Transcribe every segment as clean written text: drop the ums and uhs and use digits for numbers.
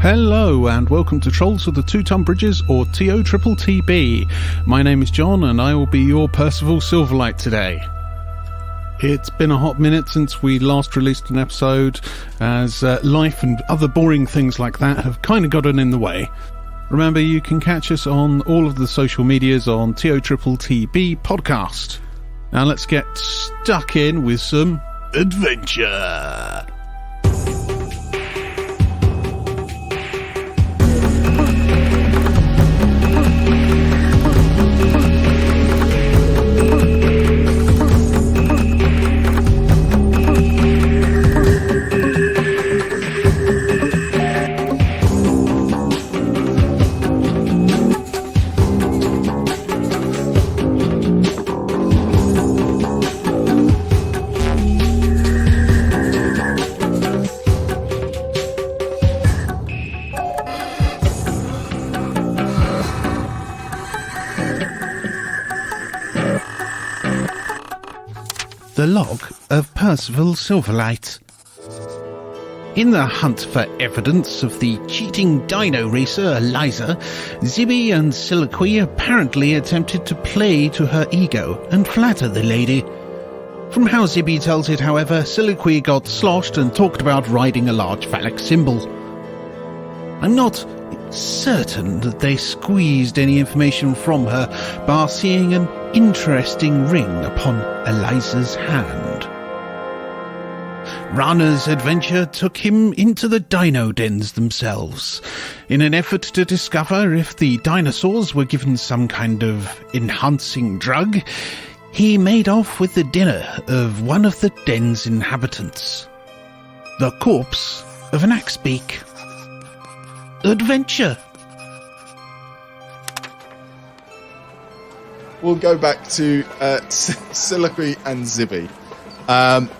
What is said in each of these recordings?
Hello and welcome to Trolls of the Two Tonne Bridges, or TOTTB. My name is John and I will be your Percival Silverlight today. It's been a hot minute since we last released an episode, as life and other boring things like that have kind of gotten in the way. Remember, you can catch us on all of the social medias on TOTTB Podcast. Now let's get stuck in with some adventure. The Log of Percival Silverlight. In the hunt for evidence of the cheating dino racer Eliza, Zibby and Siliqui apparently attempted to play to her ego and flatter the lady. From how Zibby tells it, however, Siliqui got sloshed and talked about riding a large phallic symbol. I'm not certain that they squeezed any information from her, bar seeing an interesting ring upon Eliza's hand. Rana's adventure took him into the dino dens themselves, in an effort to discover if the dinosaurs were given some kind of enhancing drug. He made off with the dinner of one of the den's inhabitants, the corpse of an axebeak. Adventure. We'll go back to Siliqui and Zibby.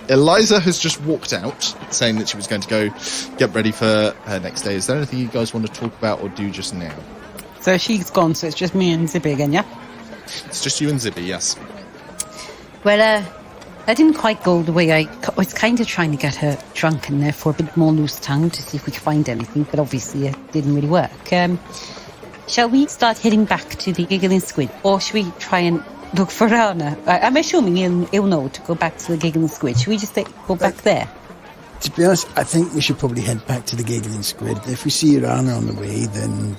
Eliza has just walked out, saying that she was going to go get ready for her next day. Is there anything you guys want to talk about or do just now? So she's gone, so it's just me and Zibby again, yeah? It's just you and Zibby, yes. Well, I didn't quite go the way I was kind of trying to get her drunk and therefore a bit more loose tongue to see if we could find anything, but obviously it didn't really work. Shall we start heading back to the Giggling Squid, or should we try and look for Rana? I'm assuming he'll know to go back to the Giggling Squid. Should we just go back there? To be honest, I think we should probably head back to the Giggling Squid. If we see Rana on the way, then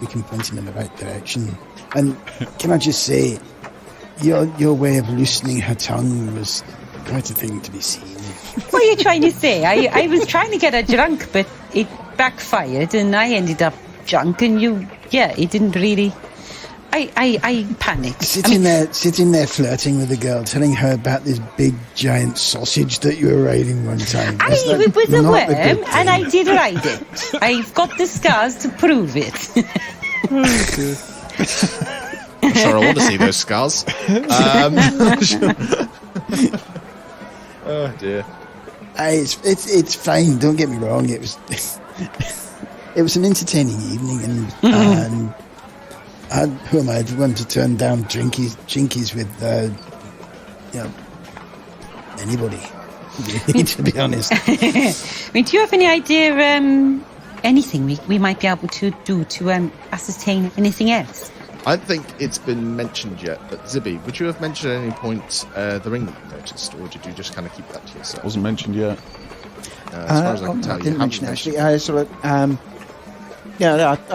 we can point him in the right direction. And can I just say, your way of loosening her tongue was quite a thing to be seen. What are you trying to say? I was trying to get her drunk, but it backfired, and I ended up drunk, and it didn't really. I panicked. Sitting there flirting with the girl, telling her about this big giant sausage that you were riding one time. It was a worm, and I did ride it. I've got the scars to prove it. I'm sure I want to see those scars. Oh dear. It's fine. Don't get me wrong. It was it was an entertaining evening, and who am I to want to turn down jinkies with anybody? Really, to be honest. I mean, do you have any idea anything we might be able to do to ascertain anything else? I don't think it's been mentioned yet, but Zibby, would you have mentioned at any point the ring that you noticed, or did you just kind of keep that to yourself? Wasn't mentioned yet. As far as I can tell, I didn't mention it, actually. I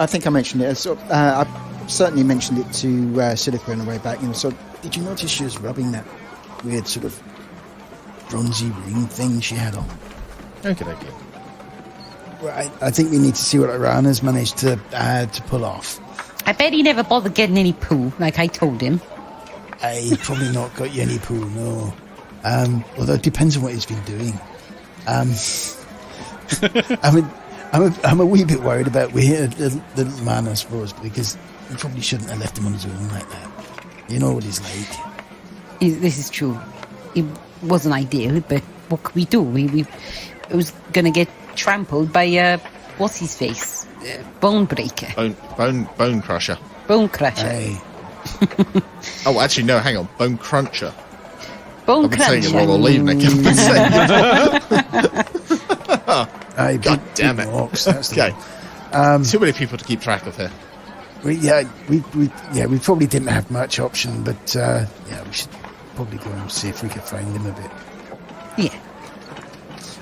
think I mentioned it. I certainly mentioned it to Siliqui on the way back. So, did you notice she was rubbing that weird sort of bronzy ring thing she had on? Okay. Well, I think we need to see what Rana's managed to pull off. I bet he never bothered getting any poo, like I told him. He's probably not got you any poo, no. Although it depends on what he's been doing. I'm a wee bit worried about the little man, I suppose, because you probably shouldn't have left him on his own like that. You know what he's like. This is true. It wasn't ideal, but what could we do? We was going to get trampled by, what's his face? Bone breaker. Bone crusher. Bone crusher. Aye. Oh, actually, no, hang on. Bone cruncher. Bone I've been cruncher. saying it wrong all evening. Aye, God damn big it. rocks, that's the Okay. one. Too many people to keep track of here. We probably didn't have much option, but we should probably go and see if we can find him a bit. Yeah.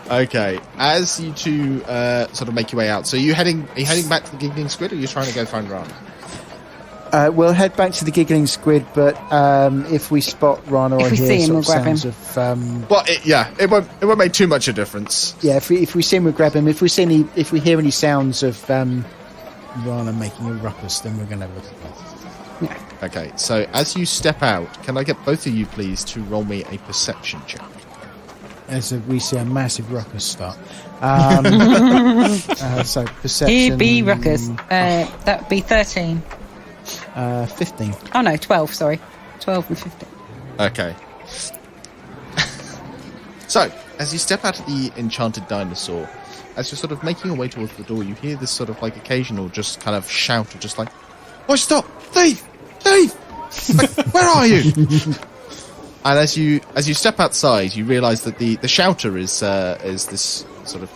Okay, as you two sort of make your way out, so are you heading back to the Giggling Squid, or are you trying to go find Rana? We'll head back to the Giggling Squid, but if we spot Rana or If we hear see him, sort we'll of grab sounds him. of Well, it won't make too much a difference. if we see him, we'll grab him. If we hear any sounds of Rana making a ruckus, then we're going to look at that. Okay, so as you step out, can I get both of you please to roll me a perception check? As we see a massive ruckus start. so perception. He'd be ruckus. That would be 13. 15. Oh no, 12. Sorry, 12 and 15. Okay. So, as you step out of the Enchanted Dinosaur, as you're sort of making your way towards the door, you hear this sort of like occasional just kind of shout of just like, "Oh, stop! Thief! Thief! Like, where are you?" And as you step outside, you realise that the shouter is this sort of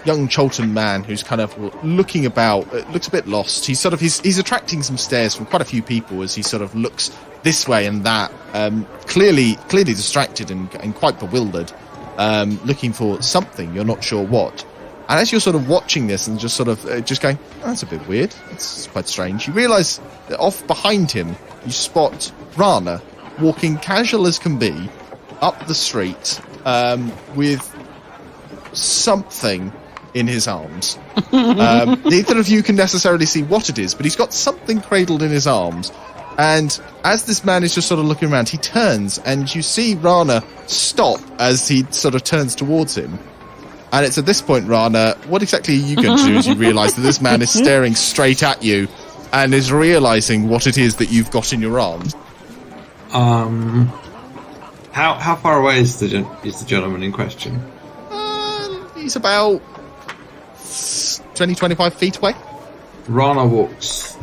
young Cholton man who's kind of looking about. Looks a bit lost. He's attracting some stares from quite a few people as he sort of looks this way and that, clearly distracted and quite bewildered, looking for something. You're not sure what. And as you're sort of watching this and just sort of just going, oh, that's a bit weird. It's quite strange. You realise that off behind him, you spot Rana walking casual as can be up the street with something in his arms. Neither of you can necessarily see what it is, but he's got something cradled in his arms. And as this man is just sort of looking around, he turns and you see Rana stop as he sort of turns towards him. And it's at this point, Rana, what exactly are you going to do as you realise that this man is staring straight at you and is realising what it is that you've got in your arms? How far away is the gentleman in question? He's about 20-25 feet away. Rana walks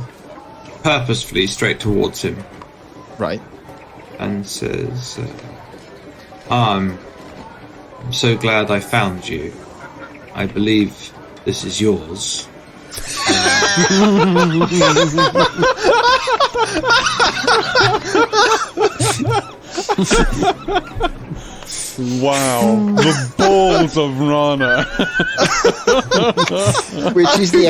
purposefully straight towards him Right. and says, I'm so glad I found you. I believe this is yours. Wow, the balls of Rana. Which is the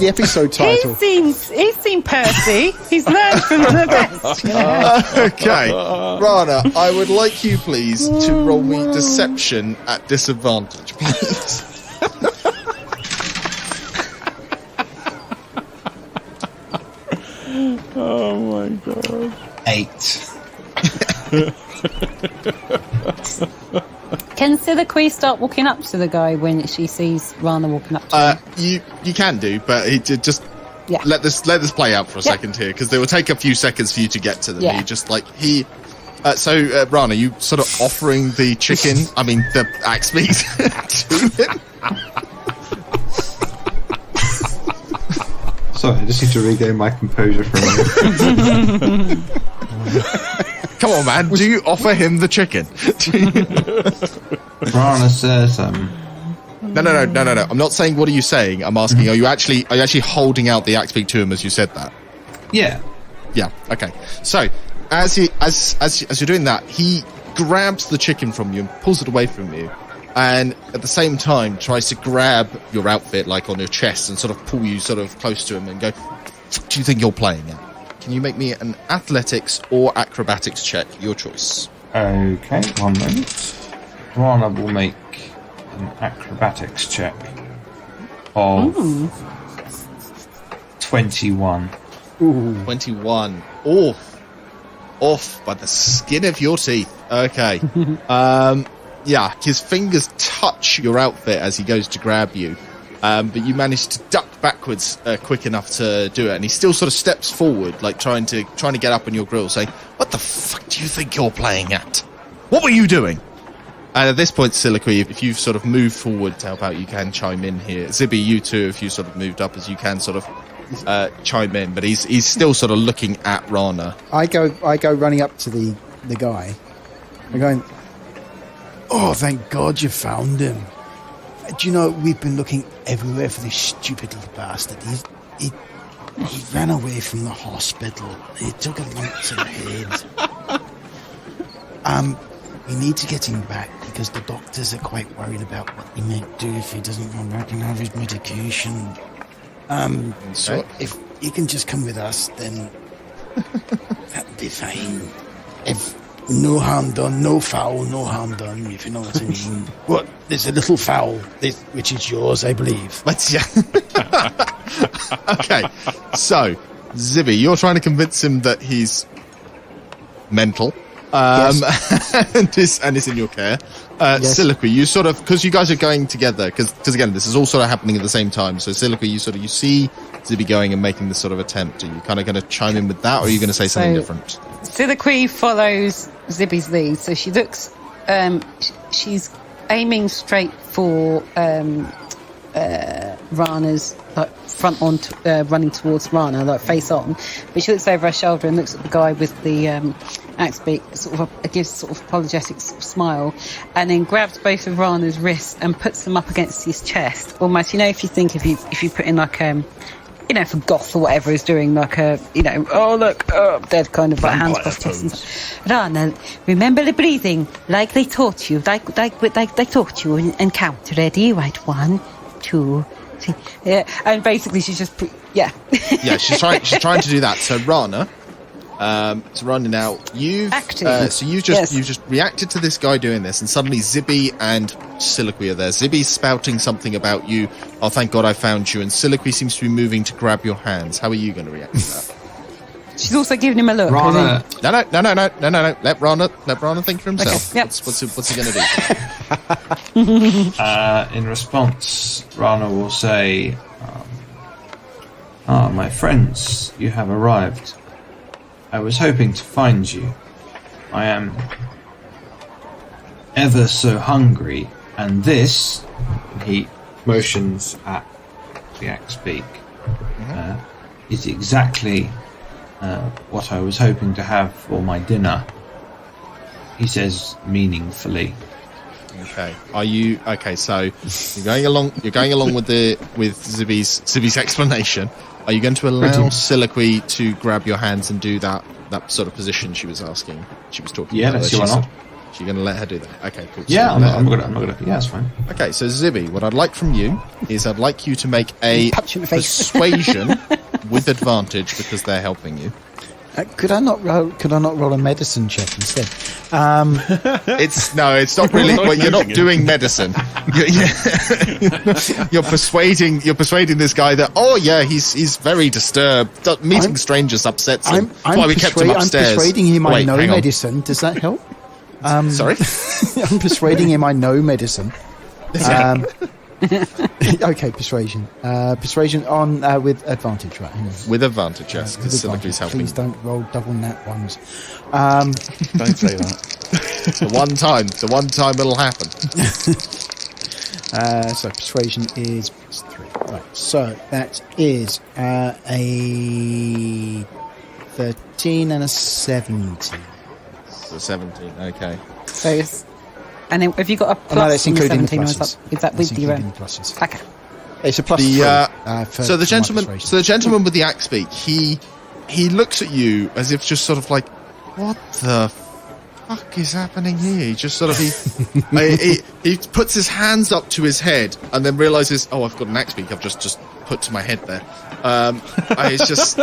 episode title. He's seen Percy. He's learned from the best. You know? Okay. Rana, I would like you, please, to roll me deception at disadvantage, please. Oh my god. 8. Can Silicui start walking up to the guy when she sees Rana walking up to him? You can do, but just let this play out for a second here, because it will take a few seconds for you to get to them. Yeah. You just like So Rana, you sort of offering the chicken, I mean the axe meat to him. Sorry, I just need to regain my composure for a minute. Come on, man. Do you offer him the chicken? Rana says, No. I'm not saying what are you saying. I'm asking, are you actually holding out the axe beak to him as you said that? yeah. Yeah. Okay. So as you're doing that, he grabs the chicken from you and pulls it away from you, and at the same time tries to grab your outfit like on your chest and sort of pull you sort of close to him and go, "What do you think you're playing at?" Can you make me an athletics or acrobatics check? Your choice. Okay, 1 moment. Rana will make an acrobatics check of 21. 21. Off by the skin of your teeth. Okay. Yeah, his fingers touch your outfit as he goes to grab you. But you manage to duck backwards quick enough to do it, and he still sort of steps forward, like trying to get up on your grill, saying, "What the fuck do you think you're playing at? What were you doing?" And at this point, Silicui, if you've sort of moved forward to help out, you can chime in here. Zibby, you too, if you sort of moved up, as you can sort of chime in. But he's still sort of looking at Rana. I go running up to the guy. I'm going, Oh, thank God you found him. Do you know, we've been looking everywhere for this stupid little bastard. He ran away from the hospital. He took a lump to the head. We need to get him back because the doctors are quite worried about what he might do if he doesn't come back and have his medication. So if you can just come with us, then that'll be fine. If no harm done, no foul, no harm done, if you know what I mean. What? There's a little foul, which is yours, I believe. Let's Okay, so Zibby, you're trying to convince him that he's mental. And is in your care. Yes. Siliqui, you sort of, because you guys are going together, because again, this is all sort of happening at the same time. So Siliqui, you see Zibby going and making this sort of attempt. Are you kind of going to chime in with that, or are you going to say something different? Siliqui follows Zibby's lead, so she looks. She's aiming straight for Rana's front on, running towards Rana, face on. But she looks over her shoulder and looks at the guy with the axe beak, gives sort of apologetic smile, and then grabs both of Rana's wrists and puts them up against his chest, almost. If you put in for goth or whatever is doing dead kind of hands across chest. Rana, remember the breathing, like they taught you, like they taught you in count. Ready? Right, 1, 2, 3. Yeah, and basically she's just yeah, she's trying to do that. So Rana, now you've just reacted to this guy doing this, and suddenly Zibby and Siliqui are there. Zibby's spouting something about you. Oh, thank God I found you. And Siliqui seems to be moving to grab your hands. How are you going to react to that? She's also giving him a look. Rana. No. Let Rana think for himself. Okay, yep. What's he going to do? In response, Rana will say, my friends, you have arrived. I was hoping to find you. I am ever so hungry, and this, he motions at the axe beak, is exactly what I was hoping to have for my dinner. He says meaningfully. Okay. Are you okay? So you're going along with Zibby's explanation. Are you going to allow Siliqui to grab your hands and do that sort of position she was talking about? Yeah, let's see why not. You're going to let her do that? Okay, cool. Yeah, so I'm gonna. Yeah, that's fine. Okay, so Zibby, what I'd like from you is I'd like you to make a persuasion with advantage because they're helping you. Could I not roll a medicine check instead? It's not really. Well, you're not doing medicine. You're persuading this guy that he's very disturbed. Meeting strangers upsets him. That's why we kept him upstairs. I'm persuading him I know medicine. Does that help? Sorry, I'm persuading him I know medicine. Okay, persuasion. Persuasion on with advantage, right? With advantage, yes, because Siliqui's helping. Please don't roll double nat ones. Don't say that. The one time it'll happen. So persuasion is +3. Right. So that is a 13 and a 17. So 17. Okay. So, and then have you got a plus? No, that's including the 17, pluses. is that with your own? Pluses. Okay. It's a plus so the gentleman with the axe beak, he looks at you as if just sort of like, what the fuck is happening here? He just sort of he puts his hands up to his head and then realizes, oh, I've got an axe beak. I've just put to my head there. He just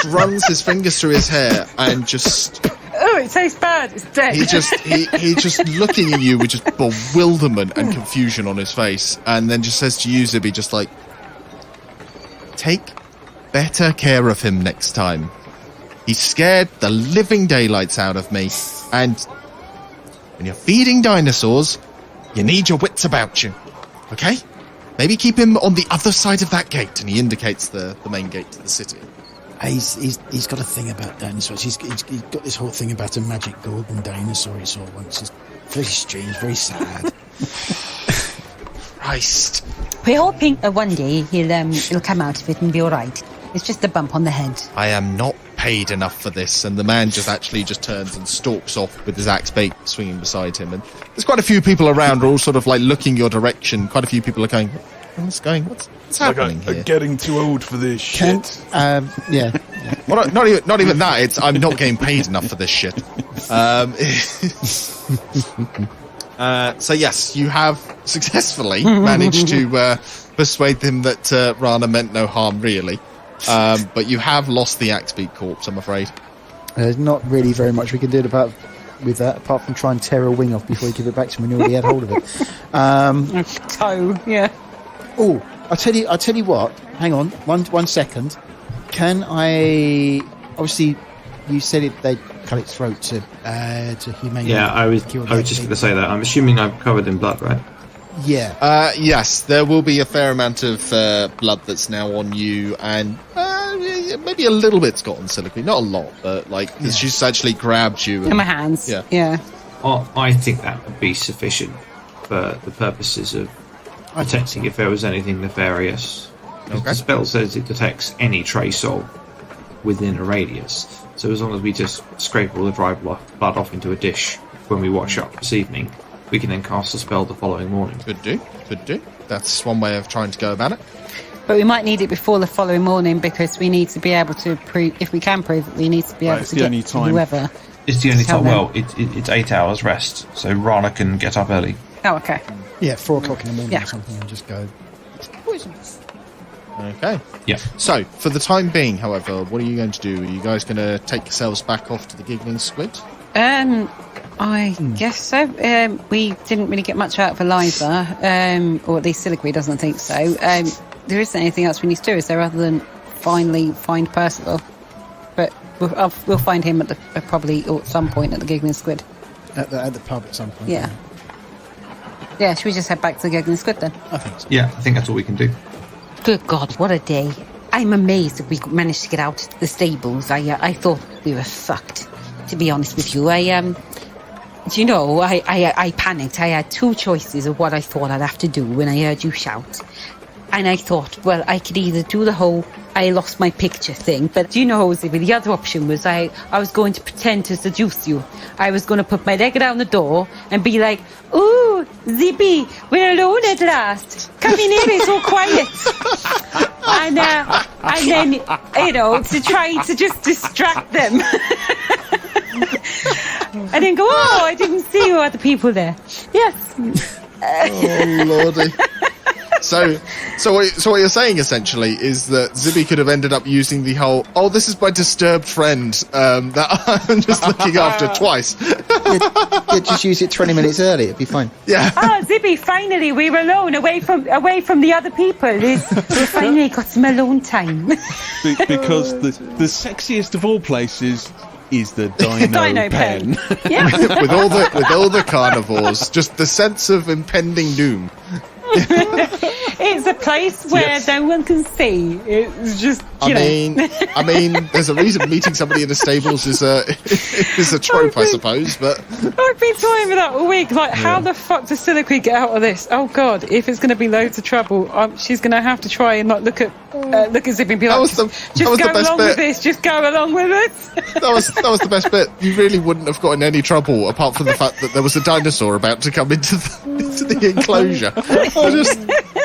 runs his fingers through his hair and just. Oh, it tastes bad. It's dead. He just looking at you with just bewilderment and confusion on his face, and then just says to you, Zibby, just like, take better care of him next time. He scared the living daylights out of me, and when you're feeding dinosaurs, you need your wits about you. Okay? Maybe keep him on the other side of that gate, and he indicates the main gate to the city. He's got a thing about dinosaurs. He's got this whole thing about a magic golden dinosaur he saw once. It's very strange, very sad. Christ. We're hoping one day he'll come out of it and be all right. It's just a bump on the head. I am not paid enough for this. And the man just turns and stalks off with his axe bait swinging beside him. And there's quite a few people around, all sort of like looking your direction. Quite a few people are going, what's happening here? I'm getting too old for this shit. Yeah. Well, not even that. It's I'm not getting paid enough for this shit. So yes, you have successfully managed to persuade them that Rana meant no harm, really. But you have lost the Axebeak corpse, I'm afraid. There's not really very much we can do with that, apart from try and tear a wing off before you give it back to him when you already had hold of it. Toe, yeah. Oh, I'll tell you what. Hang on, one second. Can I? Obviously, you said they cut its throat to humane. Yeah, I was just going to say that. I'm assuming I'm covered in blood, right? Yeah. Yes, there will be a fair amount of blood that's now on you, and maybe a little bit's got on Silicate. Not a lot, but she's actually grabbed you. In my hands. Yeah. I think that would be sufficient for the purposes of detecting if there was anything nefarious. Okay. The spell says it detects any trace of within a radius. So as long as we just scrape all the dry blood off into a dish when we wash up this evening, we can then cast the spell the following morning. Could do. That's one way of trying to go about it. But we might need it before the following morning because we need to be able to prove, if we can prove it, we need to be able to get to whoever. It's the only time. Well, it's 8 hours rest, so Rana can get up early. Oh, okay. Yeah, 4 o'clock in the morning or something, and just go. It's poisonous. Okay. Yeah. So, for the time being, however, what are you going to do? Are you guys going to take yourselves back off to the Giggling Squid? I guess so. We didn't really get much out of Eliza, or at least Silicate doesn't think so. There isn't anything else we need to do, is there, other than finally find Percival? But we'll find him probably at some point at the Giggling Squid. At the pub at some point. Yeah. Yeah, should we just head back to the Giggling Squid then? I think so. Yeah, I think that's all we can do. Good God, what a day. I'm amazed that we managed to get out to the stables. I thought we were fucked, to be honest with you. I panicked. I had 2 choices of what I thought I'd have to do when I heard you shout. And I thought, well, I could either do the whole I lost my picture thing, but do you know, Zippy, the other option was I was going to pretend to seduce you. I was going to put my leg down the door and be like, ooh, Zippy, we're alone at last. Come in here, it's so quiet. And then, to try to just distract them. And then go, oh, I didn't see you other people there. Yes. Oh, Lordy. So what you're saying essentially is that Zibby could have ended up using the whole, oh, this is my disturbed friend that I'm just looking after twice. Yeah, just use it 20 minutes early, it'd be fine. Yeah. Oh, Zibby, finally, we were alone, away from the other people. We finally got some alone time. Because the sexiest of all places is the Dino Pen. Yeah. with all the carnivores, just the sense of impending doom. It's a place where no one can see. It's just, I mean, there's a reason meeting somebody in the stables is a trope, I suppose. But I've been talking about that all week. How the fuck does Silicate get out of this? Oh God, if it's going to be loads of trouble, she's going to have to try and not look at Zippy and be like, just go along with this. Just go along with it. That was the best bit. You really wouldn't have gotten any trouble apart from the fact that there was a dinosaur about to come into the enclosure.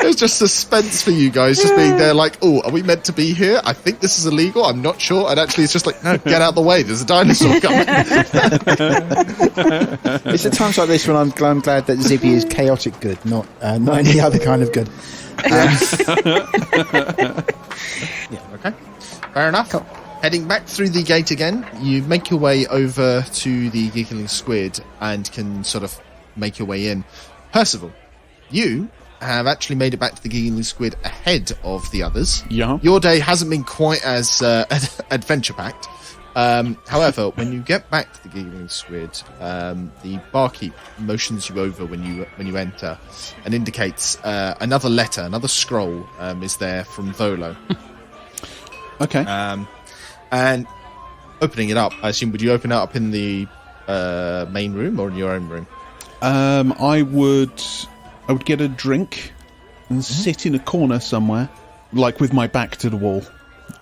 It was just suspense for you guys, just being there like, oh, are we meant to be here? I think this is illegal. I'm not sure. And actually, it's just like, no, get out of the way. There's a dinosaur coming. It's at times like this when I'm glad that Zippy is chaotic good, not any other kind of good. Okay. Fair enough. Cool. Heading back through the gate again, you make your way over to the Giggling Squid and can sort of make your way in. Percival, you have actually made it back to the Giggling Squid ahead of the others. Yeah. Your day hasn't been quite as adventure-packed. However, when you get back to the Giggling Squid, the barkeep motions you over when you enter and indicates another letter, another scroll is there from Volo. Okay. And opening it up, I assume, would you open it up in the main room or in your own room? I would get a drink and sit in a corner somewhere, like with my back to the wall,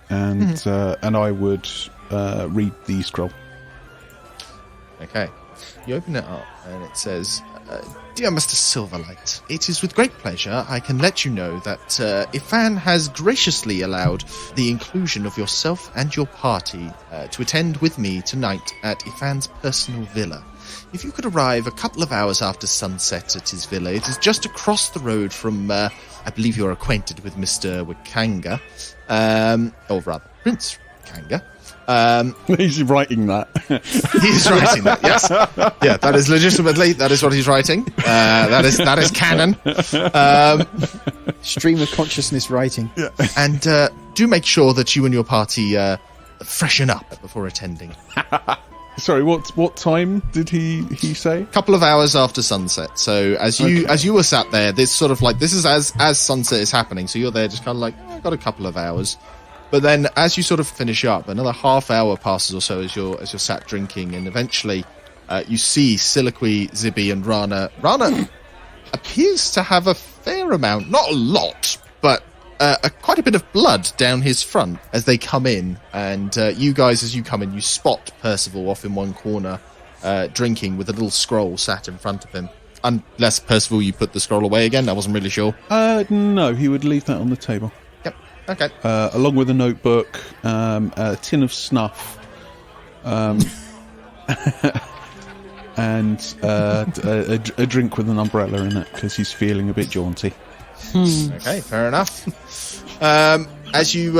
and I would read the scroll. Okay. You open it up and it says, Dear Mr. Silverlight, it is with great pleasure I can let you know that Ifan has graciously allowed the inclusion of yourself and your party to attend with me tonight at Ifan's personal villa. If you could arrive a couple of hours after sunset at his villa, it is just across the road from, I believe you're acquainted with Mr. Wakanga, or rather, Prince Wakanga. He's writing that. He's writing that, yes. Yeah, that is legitimately, that is what he's writing. That is canon. Stream of consciousness writing. Yeah. And do make sure that you and your party freshen up before attending. Sorry, what time did he say? Couple of hours after sunset. So as you were sat there, this sort of like, this is as sunset is happening. So you're there just kind of like, I've got a couple of hours. But then, as you sort of finish up, another half hour passes or so as you're sat drinking, and eventually, you see Soliloquy, Zibby, and Rana. Rana appears to have a fair amount, not a lot, but quite a bit of blood down his front as they come in. And you guys, as you come in, you spot Percival off in one corner, drinking with a little scroll sat in front of him. Unless Percival, you put the scroll away again. I wasn't really sure. No, he would leave that on the table. Okay. Along with a notebook, a tin of snuff, and a drink with an umbrella in it because he's feeling a bit jaunty. Okay, fair enough. As you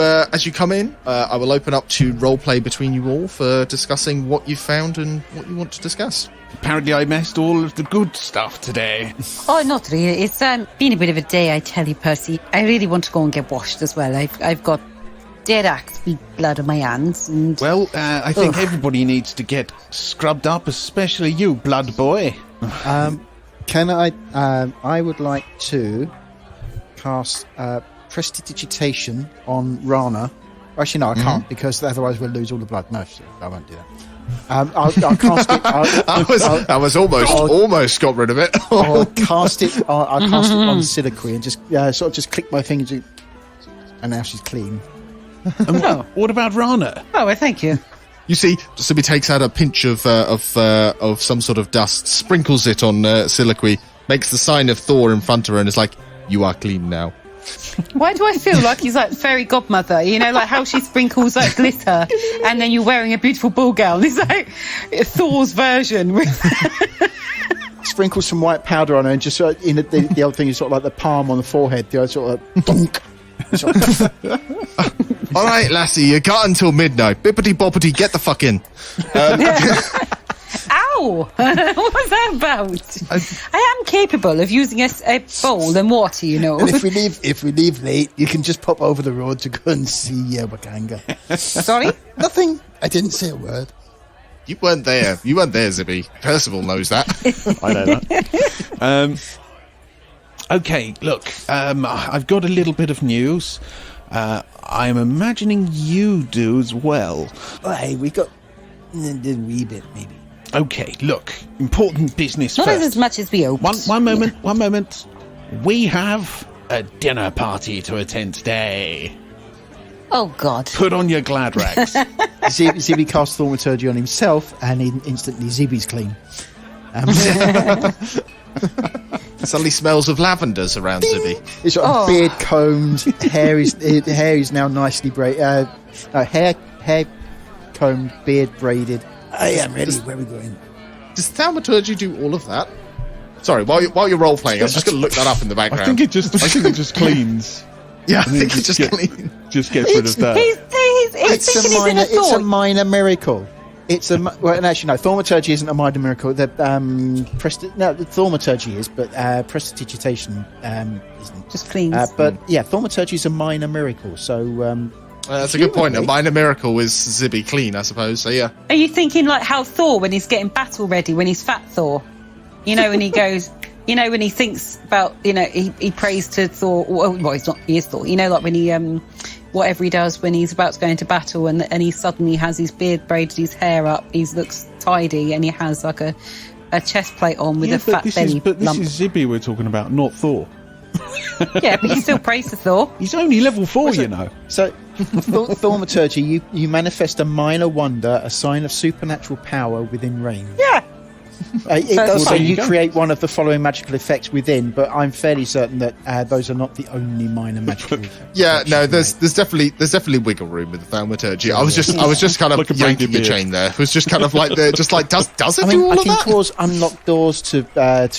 come in, I will open up to roleplay between you all for discussing what you found and what you want to discuss. Apparently I missed all of the good stuff today. Oh, not really. It's been a bit of a day, I tell you, Percy. I really want to go and get washed as well. I've got dead axe blood on my hands. And well, I think everybody needs to get scrubbed up, especially you, blood boy. Can I would like to cast Prestidigitation on Rana. Actually, no, I can't because otherwise we'll lose all the blood. No, I won't do that. I'll cast it. I was almost got rid of it. I'll cast it. I'll cast it on Soliloquy and just sort of just click my fingers, and now she's clean. What about Rana? oh, well, thank you. You see, Sibby takes out a pinch of some sort of dust, sprinkles it on Soliloquy, makes the sign of Thor in front of her, and is like, "You are clean now." Why do I feel like he's like fairy godmother? You know, like how she sprinkles like glitter, and then you're wearing a beautiful ball gown. It's like Thor's version. Sprinkle some white powder on her, and just the old thing is sort of like the palm on the forehead. The sort of donk. All right, lassie, you got until midnight. Bippity boppity, get the fuck in. Ow! What was that about? I am capable of using a bowl and water, you know. And if we leave late, you can just pop over the road to go and see Wakanga. Sorry? Nothing. I didn't say a word. You weren't there. You weren't there, Zibby. Percival knows that. I know that. Okay, look, I've got a little bit of news. I'm imagining you do as well. Oh, hey, we got a wee bit, maybe. Okay, look, important business Not first. as much as we hoped. One moment. We have a dinner party to attend today. Oh, God. Put on your glad rags. Zibby cast Thaumaturgy on himself, and instantly Zibby's clean. Suddenly smells of lavenders around Zibby. It's sort of beard combed, hair is now nicely braided. Hair combed, beard braided. I am ready. Where are we going? Does Thaumaturgy do all of that? Sorry, while you're role playing, I'm just going to look that up in the background. I think it just cleans. Yeah, I think it just cleans. Just gets rid of that. It's a minor miracle. Actually, no. Thaumaturgy isn't a minor miracle. The Thaumaturgy is, but Prestidigitation isn't. Just cleans. But yeah, Thaumaturgy is a minor miracle. So that's a good point. A minor miracle is Zibby clean, I suppose. So yeah. Are you thinking like how Thor, when he's getting battle ready, when he's fat Thor, you know, when he goes, you know, when he thinks about, you know, he prays to Thor. Well, he's not. He is Thor. You know, like when he whatever he does when he's about to go into battle, and he suddenly has his beard braided, his hair up, he looks tidy, and he has like a chest plate on with a fat belly lump. This is Zibby we're talking about, not Thor. Yeah, but he still prays to Thor. He's only level 4, you know. So, thaumaturgy, you manifest a minor wonder, a sign of supernatural power within range. Yeah. It does fine. say you create one of the following magical effects within, but I'm fairly certain that those are not the only minor magical effects. Yeah, no, there's definitely wiggle room with the thaumaturgy. I was just kind of Like a yanking your beard. chain there. It was just kind of like does it I do mean, all I of think that? claws unlock doors to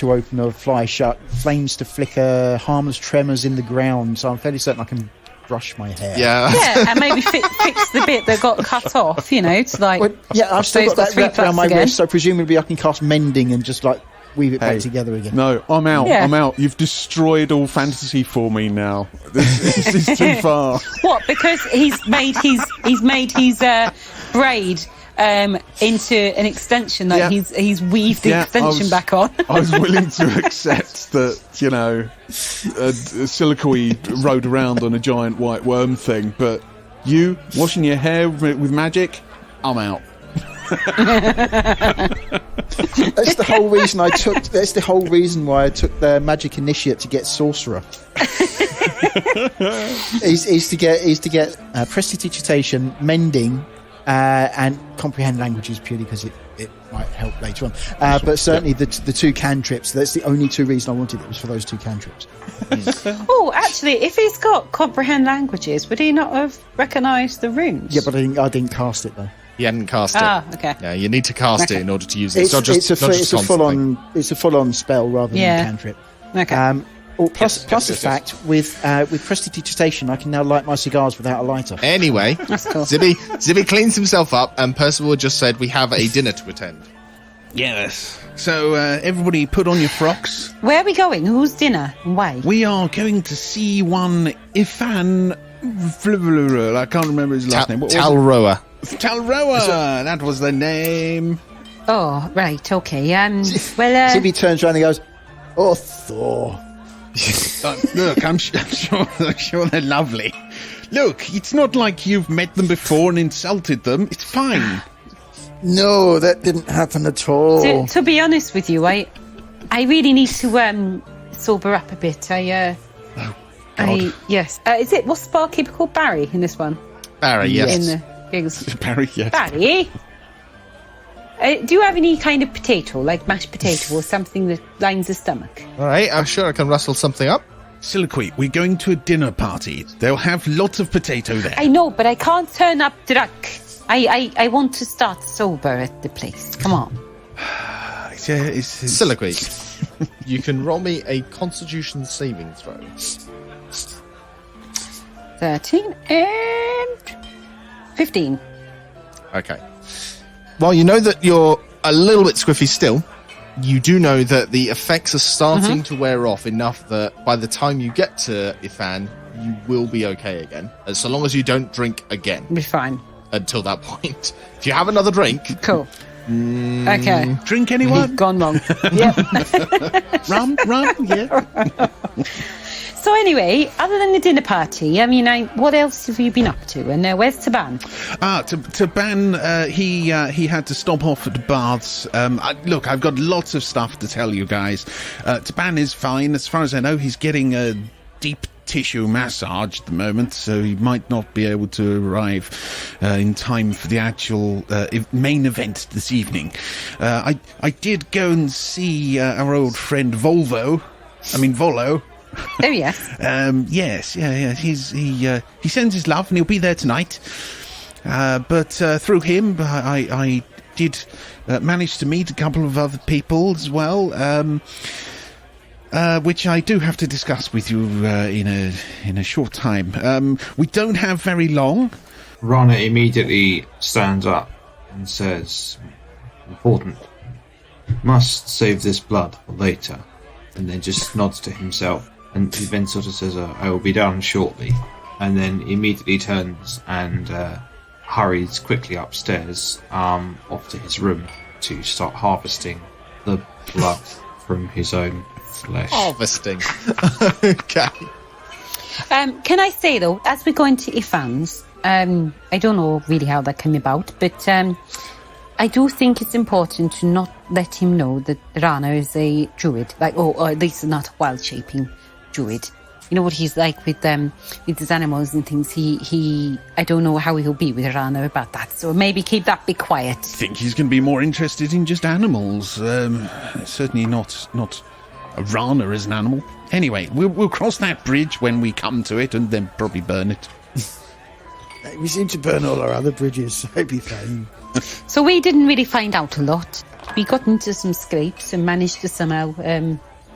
open or fly shut, flames to flicker, harmless tremors in the ground. So I'm fairly certain I can brush my hair. Yeah. Yeah, and maybe fix the bit that got cut off, to like... Well, yeah, I've still So he's got that got wrapped 3 around my plugs again. wrist, so presumably I can cast mending and just weave it Hey, back together again. No, I'm out. Yeah. I'm out. You've destroyed all fantasy for me now. This is too far. What? Because he's made his braid into an extension. Like Yeah. he's weaved the Yeah, extension back on. I was willing to accept that, Silicoi rode around on a giant white worm thing, but you washing your hair with magic, I'm out. That's the whole reason That's the whole reason why I took the magic initiate to get sorcerer. is to get prestidigitation, mending, and comprehend languages purely because it might help later on. But certainly the 2 cantrips. That's the only 2 reasons I wanted it, was for those 2 cantrips. Oh, actually, if he's got comprehend languages, would he not have recognised the runes? Yeah, but I didn't cast it though. You hadn't cast it. Ah, okay. Yeah, you need to cast it in order to use it. It's a full on spell rather than Yeah. a cantrip. Okay. Plus the fact with prestidigitation, I can now light my cigars without a lighter. Anyway, That's cool. Zibby cleans himself up, and Percival just said we have a dinner to attend. Yes. So, everybody put on your frocks. Where are we going? Who's dinner? And why? We are going to see one Ifan... I can't remember his last name. What was it? Talroa. Talroa! That was the name. Oh, right. Okay. Well, Zibby turns around and goes, "Oh, Thor." Look, I'm sure they're lovely. Look, it's not like you've met them before and insulted them. It's fine. No, that didn't happen at all. to be honest with you, I really need to sober up a bit. Yes. Is it, what's the barkeeper called? Barry in this one? Barry, yes. In the gigs. Barry, yes. Barry? Do you have any kind of potato, like mashed potato or something that lines the stomach? All right, I'm sure I can rustle something up. Silicui, we're going to a dinner party. They'll have lots of potato there. I know, but I can't turn up drunk. I want to start sober at the place. Come on. Silicui, you can roll me a Constitution saving throw. 13 and 15. Okay. While you know that you're a little bit squiffy still, you do know that the effects are starting to wear off enough that by the time you get to Ifan, you will be okay again. So long as you don't drink again Be fine. until that point. If you have another drink... Cool. Okay. Drink anyone? Gone wrong. Yep. Rum? Yeah. So anyway, other than the dinner party, I mean, what else have you been up to? And where's Taban? Taban, he had to stop off at the baths. Look, I've got lots of stuff to tell you guys. Taban is fine. As far as I know, he's getting a deep tissue massage at the moment, so he might not be able to arrive in time for the actual main event this evening. I did go and see our old friend Volo. Oh, yes. Yes, yeah. He sends his love, and he'll be there tonight. But through him, I did manage to meet a couple of other people as well, which I do have to discuss with you in a short time. We don't have very long. Rana immediately stands up and says, "Important. Must save this blood for later." And then just nods to himself. And he then sort of says, "I will be down shortly." And then immediately turns and hurries quickly upstairs, off to his room to start harvesting the blood from his own flesh. Harvesting. Okay. Can I say, though, as we go into Ifan's, I don't know really how that came about, but I do think it's important to not let him know that Rana is a druid, or at least not a wild-shaping druid. you know what he's like with his animals and things. I don't know how he'll be with Rana about that. So maybe keep that bit quiet. I think he's going to be more interested in just animals. Certainly not Rana as an animal. Anyway, we'll cross that bridge when we come to it, and then probably burn it. We seem to burn all our other bridges, so it'd be fine. So we didn't really find out a lot. We got into some scrapes and managed to somehow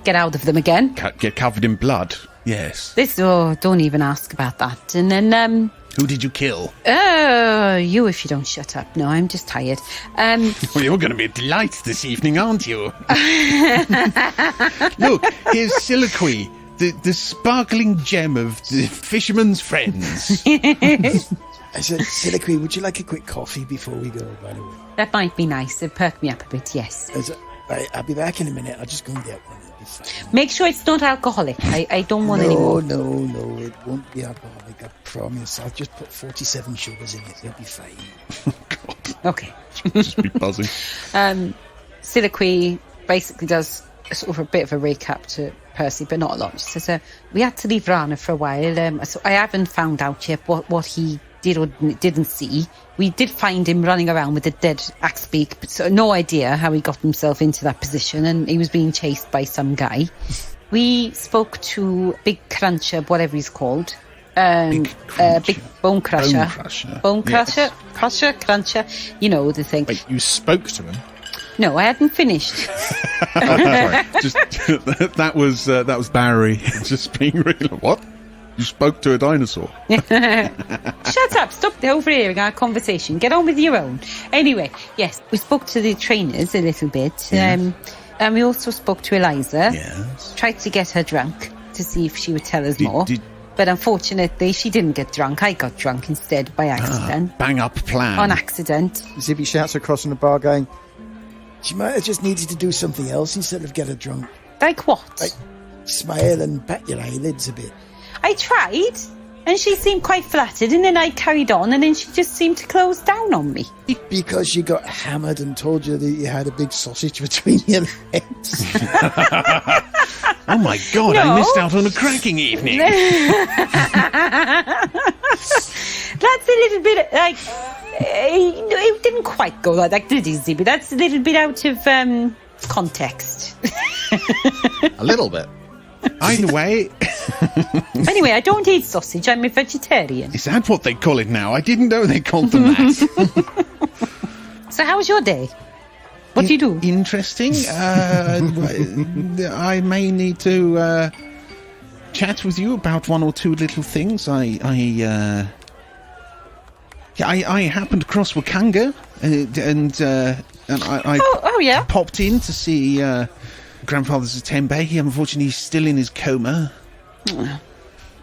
get out of them again. Get covered in blood. Yes. Don't even ask about that. And then Who did you kill? you, if you don't shut up. No, I'm just tired. Well, you're going to be a delight this evening, aren't you? Look, here's Soliloquy, the sparkling gem of the fisherman's friends. I said, Soliloquy, would you like a quick coffee before we go, by the way? That might be nice. It'd perk me up a bit, yes. Right, I'll be back in a minute. I'll just go and get one. It'll be fine. Make sure it's not alcoholic. I don't want any more. No, it won't be alcoholic, I promise. I'll just put 47 sugars in it. It'll be fine. Okay. Just be buzzing. Soliloquy basically does sort of a bit of a recap to Percy, but not a lot. She says, we had to leave Rana for a while. So I haven't found out yet what he did or didn't see. We did find him running around with a dead axe beak, but so no idea how he got himself into that position, and he was being chased by some guy. We spoke to Big Cruncher, whatever he's called. Big Bone Crusher. Bone Crusher? Yes. Cruncher. You know the thing. Wait, you spoke to him? No, I hadn't finished. Sorry, that was Barry just being real. What? You spoke to a dinosaur? Shut up, stop overhearing our conversation. Get on with your own. Anyway, yes, we spoke to the trainers a little bit. Yes. And we also spoke to Eliza. Yes. Tried to get her drunk to see if she would tell us more. But unfortunately, she didn't get drunk. I got drunk instead by accident. Bang up plan. On accident. Zibby shouts across on the bar going, She might have just needed to do something else instead of get her drunk. Like what? Like smile and pat your eyelids a bit. I tried, and she seemed quite flattered, and then I carried on, and then she just seemed to close down on me. Because you got hammered and told you that you had a big sausage between your legs. Oh my God, No. I missed out on a cracking evening. That's a little bit like it didn't quite go like that, did it, Zibby? That's a little bit out of context. A little bit. Either way, Anyway, I don't eat sausage. I'm a vegetarian. is that what they call it now? I didn't know they called them that. So how was your day? What do you do? Interesting. I may need to chat with you about one or two little things. I happened across Wakanga, and I Oh yeah. popped in to see Grandfather's Atembe. He unfortunately is still in his coma.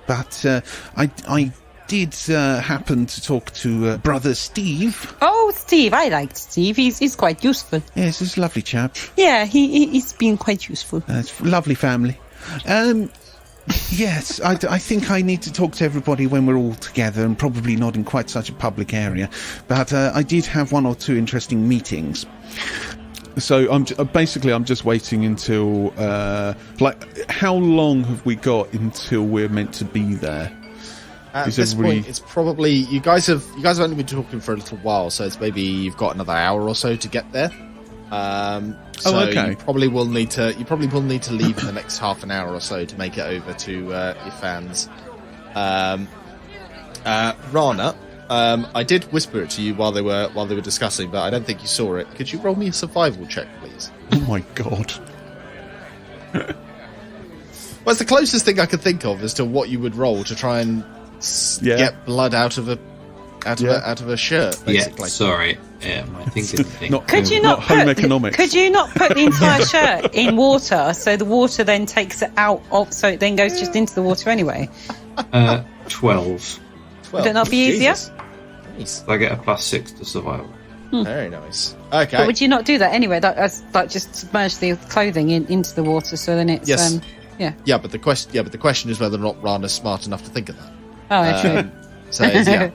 But I did happen to talk to Brother Steve. Oh, Steve, I liked Steve. He's quite useful. Yes, he's a lovely chap. Yeah, he's been quite useful. It's a lovely family. Yes, I think I need to talk to everybody when we're all together, and probably not in quite such a public area. But I did have one or two interesting meetings. So I'm just waiting until how long have we got until we're meant to be there? At Is this everybody- point, it's probably you guys have only been talking for a little while, so it's maybe you've got another hour or so to get there. So okay. you probably will need to leave in the next half an hour or so to make it over to your fans. Rana, I did whisper it to you while they were discussing, but I don't think you saw it. Could you roll me a survival check, please? Oh my God. Well, it's the closest thing I could think of as to what you would roll to try and get blood out of a shirt, basically. Yeah, sorry. My thinking thing. Could you not not home put economics. Could you not put the entire shirt in water, so the water then takes it out of, so it then goes just into the water anyway? 12. Would it not be easier? Jesus. Nice. I get a +6 to survival. Very nice. Okay. But would you not do that anyway? Like just submerge the clothing into the water, so then it's Yes. yeah. Yeah, but the question is whether or not Rana's smart enough to think of that. Oh, actually. So yeah. The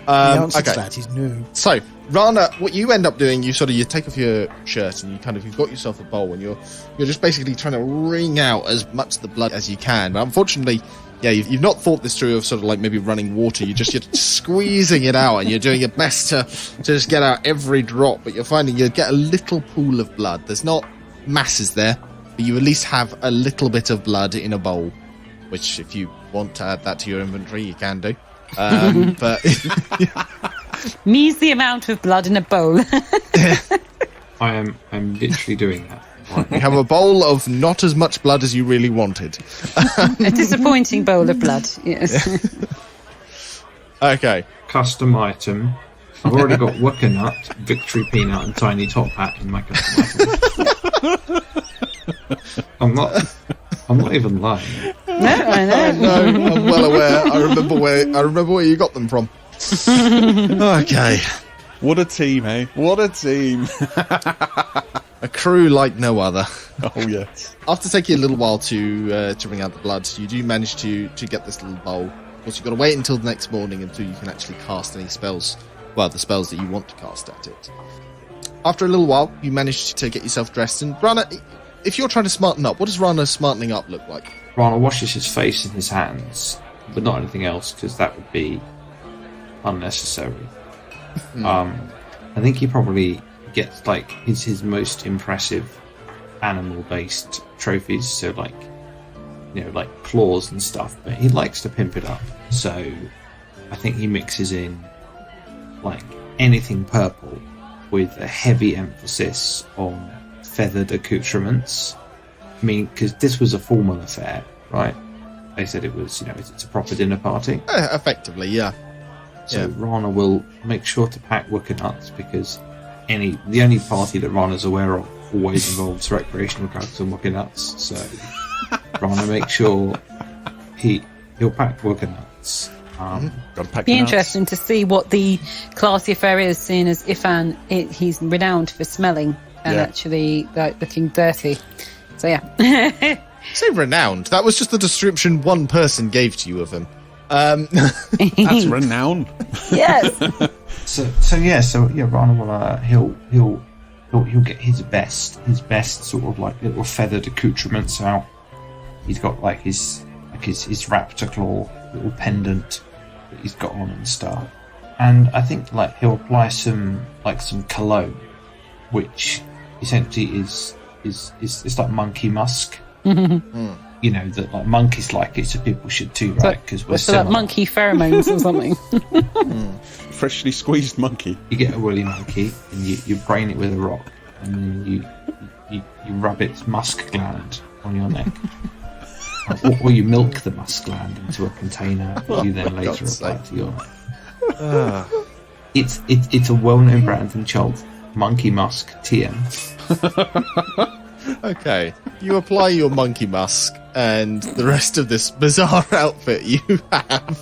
answer Okay. to that is no. So Rana, what you end up doing, you take off your shirt and you've got yourself a bowl and you're just basically trying to wring out as much of the blood as you can. But unfortunately, you've not thought this through of sort of like maybe running water. You're squeezing it out, and you're doing your best to just get out every drop. But you're finding you get a little pool of blood. There's not masses there, but you at least have a little bit of blood in a bowl. Which, if you want to add that to your inventory, you can do. But measly amount of blood in a bowl. I'm literally doing that. You have a bowl of not as much blood as you really wanted. A disappointing bowl of blood, yes. Okay. Custom item. I've already got Wooker Nut, Victory Peanut, and Tiny Top Hat in my custom item. I'm not even lying. No, I know. No, I'm well aware. I remember where you got them from. Okay. What a team, eh? What a team. A crew like no other. Oh, yes. After taking a little while to bring out the blood, you do manage to get this little bowl. Of course, you've got to wait until the next morning until you can actually cast any spells. Well, the spells that you want to cast at it. After a little while, you manage to get yourself dressed. And Rana, if you're trying to smarten up, what does Rana smartening up look like? Rana washes his face and his hands, but not anything else, because that would be unnecessary. I think he probably gets like his most impressive animal-based trophies, so like like claws and stuff. But he likes to pimp it up, so I think he mixes in like anything purple with a heavy emphasis on feathered accoutrements. I mean, because this was a formal affair, right? They said it was, it's a proper dinner party. Effectively, yeah. So Rana will make sure to pack Wooker Nuts, because the only party that Rana's aware of always involves recreational drugs and Wooker Nuts. So Rana makes sure he'll pack Wooker Nuts. Be interesting to see what the classy affair is, seeing as Ifan, he's renowned for smelling and actually like looking dirty. So yeah. Say renowned. That was just the description one person gave to you of him. That's renowned. Yes. So Rana will he'll get his best sort of like little feathered accoutrements out. He's got like his raptor claw little pendant that he's got on and stuff. And I think like he'll apply some cologne, which essentially is like monkey musk. That like monkeys like it, so people should too, right? Because we're so like monkey pheromones or something. Freshly squeezed monkey. You get a woolly monkey and you brain it with a rock, and then you rub its musk gland on your neck, or you milk the musk gland into a container that you then later apply to your neck. It's a well-known brand in Chult. Monkey Musk TM. Okay, you apply your monkey musk and the rest of this bizarre outfit you have,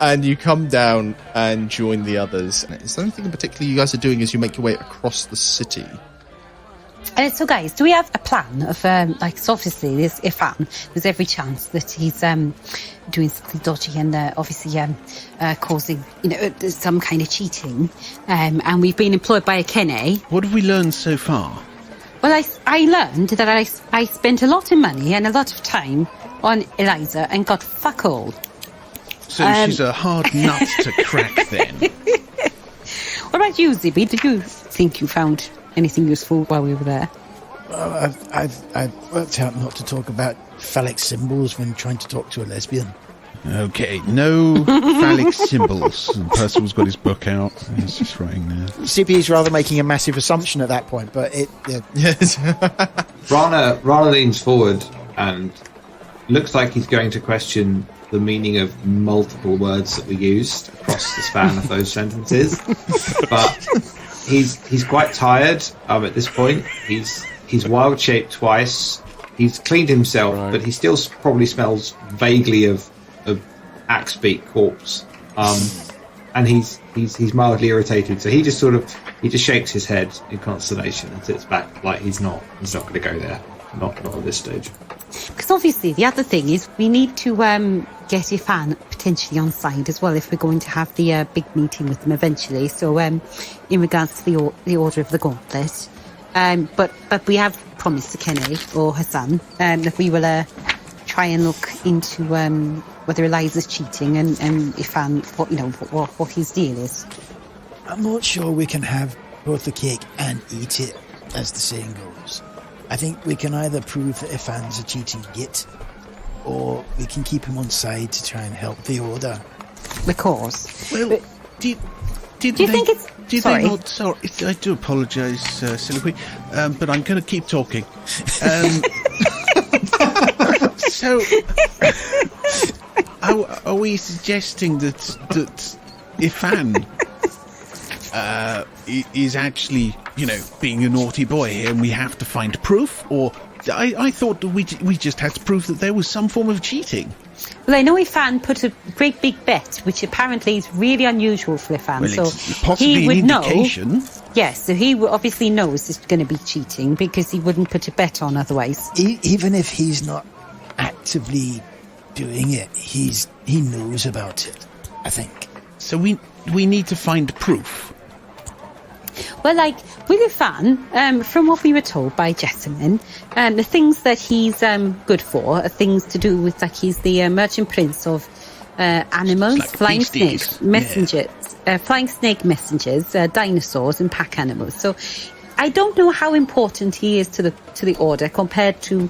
and you come down and join the others. Is there anything in particular you guys are doing as you make your way across the city? So guys, do we have a plan of so obviously there's Ifan, there's every chance that he's doing something dodgy and obviously causing some kind of cheating, and we've been employed by a Kenne. What have we learned so far? Well, I learned that I spent a lot of money and a lot of time on Eliza and got fuck all. So she's a hard nut to crack then. What about you, Zibby? Did you think you found anything useful while we were there? Well, I've worked out not to talk about phallic symbols when trying to talk to a lesbian. Okay, no phallic symbols. And Percival's got his book out. He's just writing there. CP's rather making a massive assumption at that point, but Yes. Rana leans forward and looks like he's going to question the meaning of multiple words that we used across the span of those sentences. But he's quite tired at this point. He's wild shaped twice. He's cleaned himself, but he still probably smells vaguely of Axebeak corpse. And he's mildly irritated. So he just shakes his head in consternation and sits back like he's not going to go there. Not at this stage. Because obviously the other thing is we need to get Ifan potentially on side as well if we're going to have the big meeting with them eventually. So in regards to the Order of the Gauntlet, but we have promised to Kenne or her son that we will try try and look into whether Eliza's cheating and if what his deal is. I'm not sure we can have both the cake and eat it, as the saying goes. I think we can either prove that Ifan's a cheating git, or we can keep him on side to try and help the order. Of course. Well, But do you think it's... Did Sorry. they not? Sorry, I do apologise, Soliloquy, but I'm going to keep talking. So, are we suggesting that Ifan is actually, being a naughty boy here, and we have to find proof? Or I thought that we just had to prove that there was some form of cheating. Well, I know Ifan put a great big bet, which apparently is really unusual for Ifan. Well, so it's possibly he would an indication. know. Yes, so he obviously knows it's going to be cheating because he wouldn't put a bet on otherwise. Even if he's not actively doing it, he knows about it, I think. So we need to find proof. Well, like, with Ifan, from what we were told by Jessamine, the things that he's good for are things to do with, like, he's the merchant prince of animals, Like flying beasties. snakes, messengers, flying snake messengers, dinosaurs and pack animals. So I don't know how important he is to the order compared to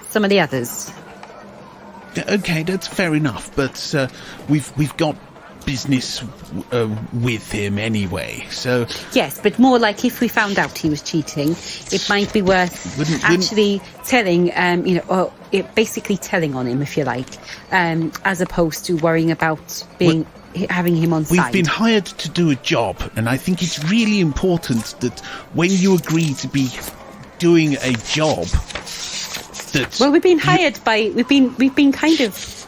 some of the others. Okay, that's fair enough, but we've got business with him anyway, so... Yes, but more like if we found out he was cheating, it might be worth actually telling, basically telling on him, if you like, as opposed to worrying about having him on We've side. been hired to do a job, and I think it's really important that when you agree to be doing a job, that... Well, we've been hired by...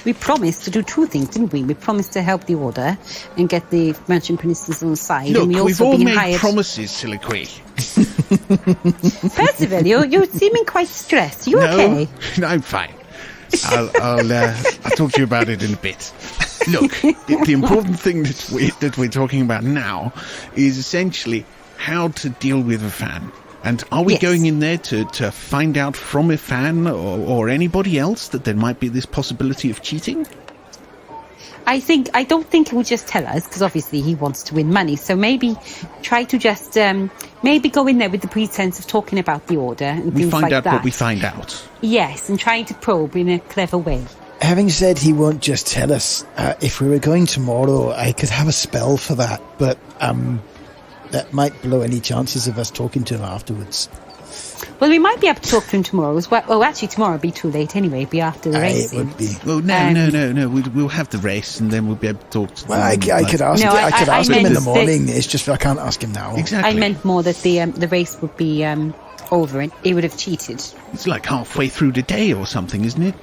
We promised to do two things, didn't we? We promised to help the order and get the merchant princes on side. Look, and we we've also all been made hired... promises, Soliloquy. Percival, you're seeming quite stressed. You okay? No, I'm fine. I'll talk to you about it in a bit. Look, the important thing that we're talking about now is essentially how to deal with a fan. And are we Yes. going in there to find out from Ifan or anybody else that there might be this possibility of cheating? I don't think he would just tell us, because obviously he wants to win money. So maybe try to just maybe go in there with the pretense of talking about the order and We things find like out that. what we find out. Yes, and trying to probe in a clever way. Having said he won't just tell us, if we were going tomorrow, I could have a spell for that, but that might blow any chances of us talking to him afterwards. Well, we might be able to talk to him tomorrow as well. Oh, actually, tomorrow would be too late anyway. It'd be after the It racing. would be. Well, no. We'll have the race, and then we'll be able to talk to Well, them. I could ask. No, I could I ask him in meant the that- morning. It's just I can't ask him now. Exactly. I meant more that the race would be over and he would have cheated. It's like halfway through the day or something, isn't it?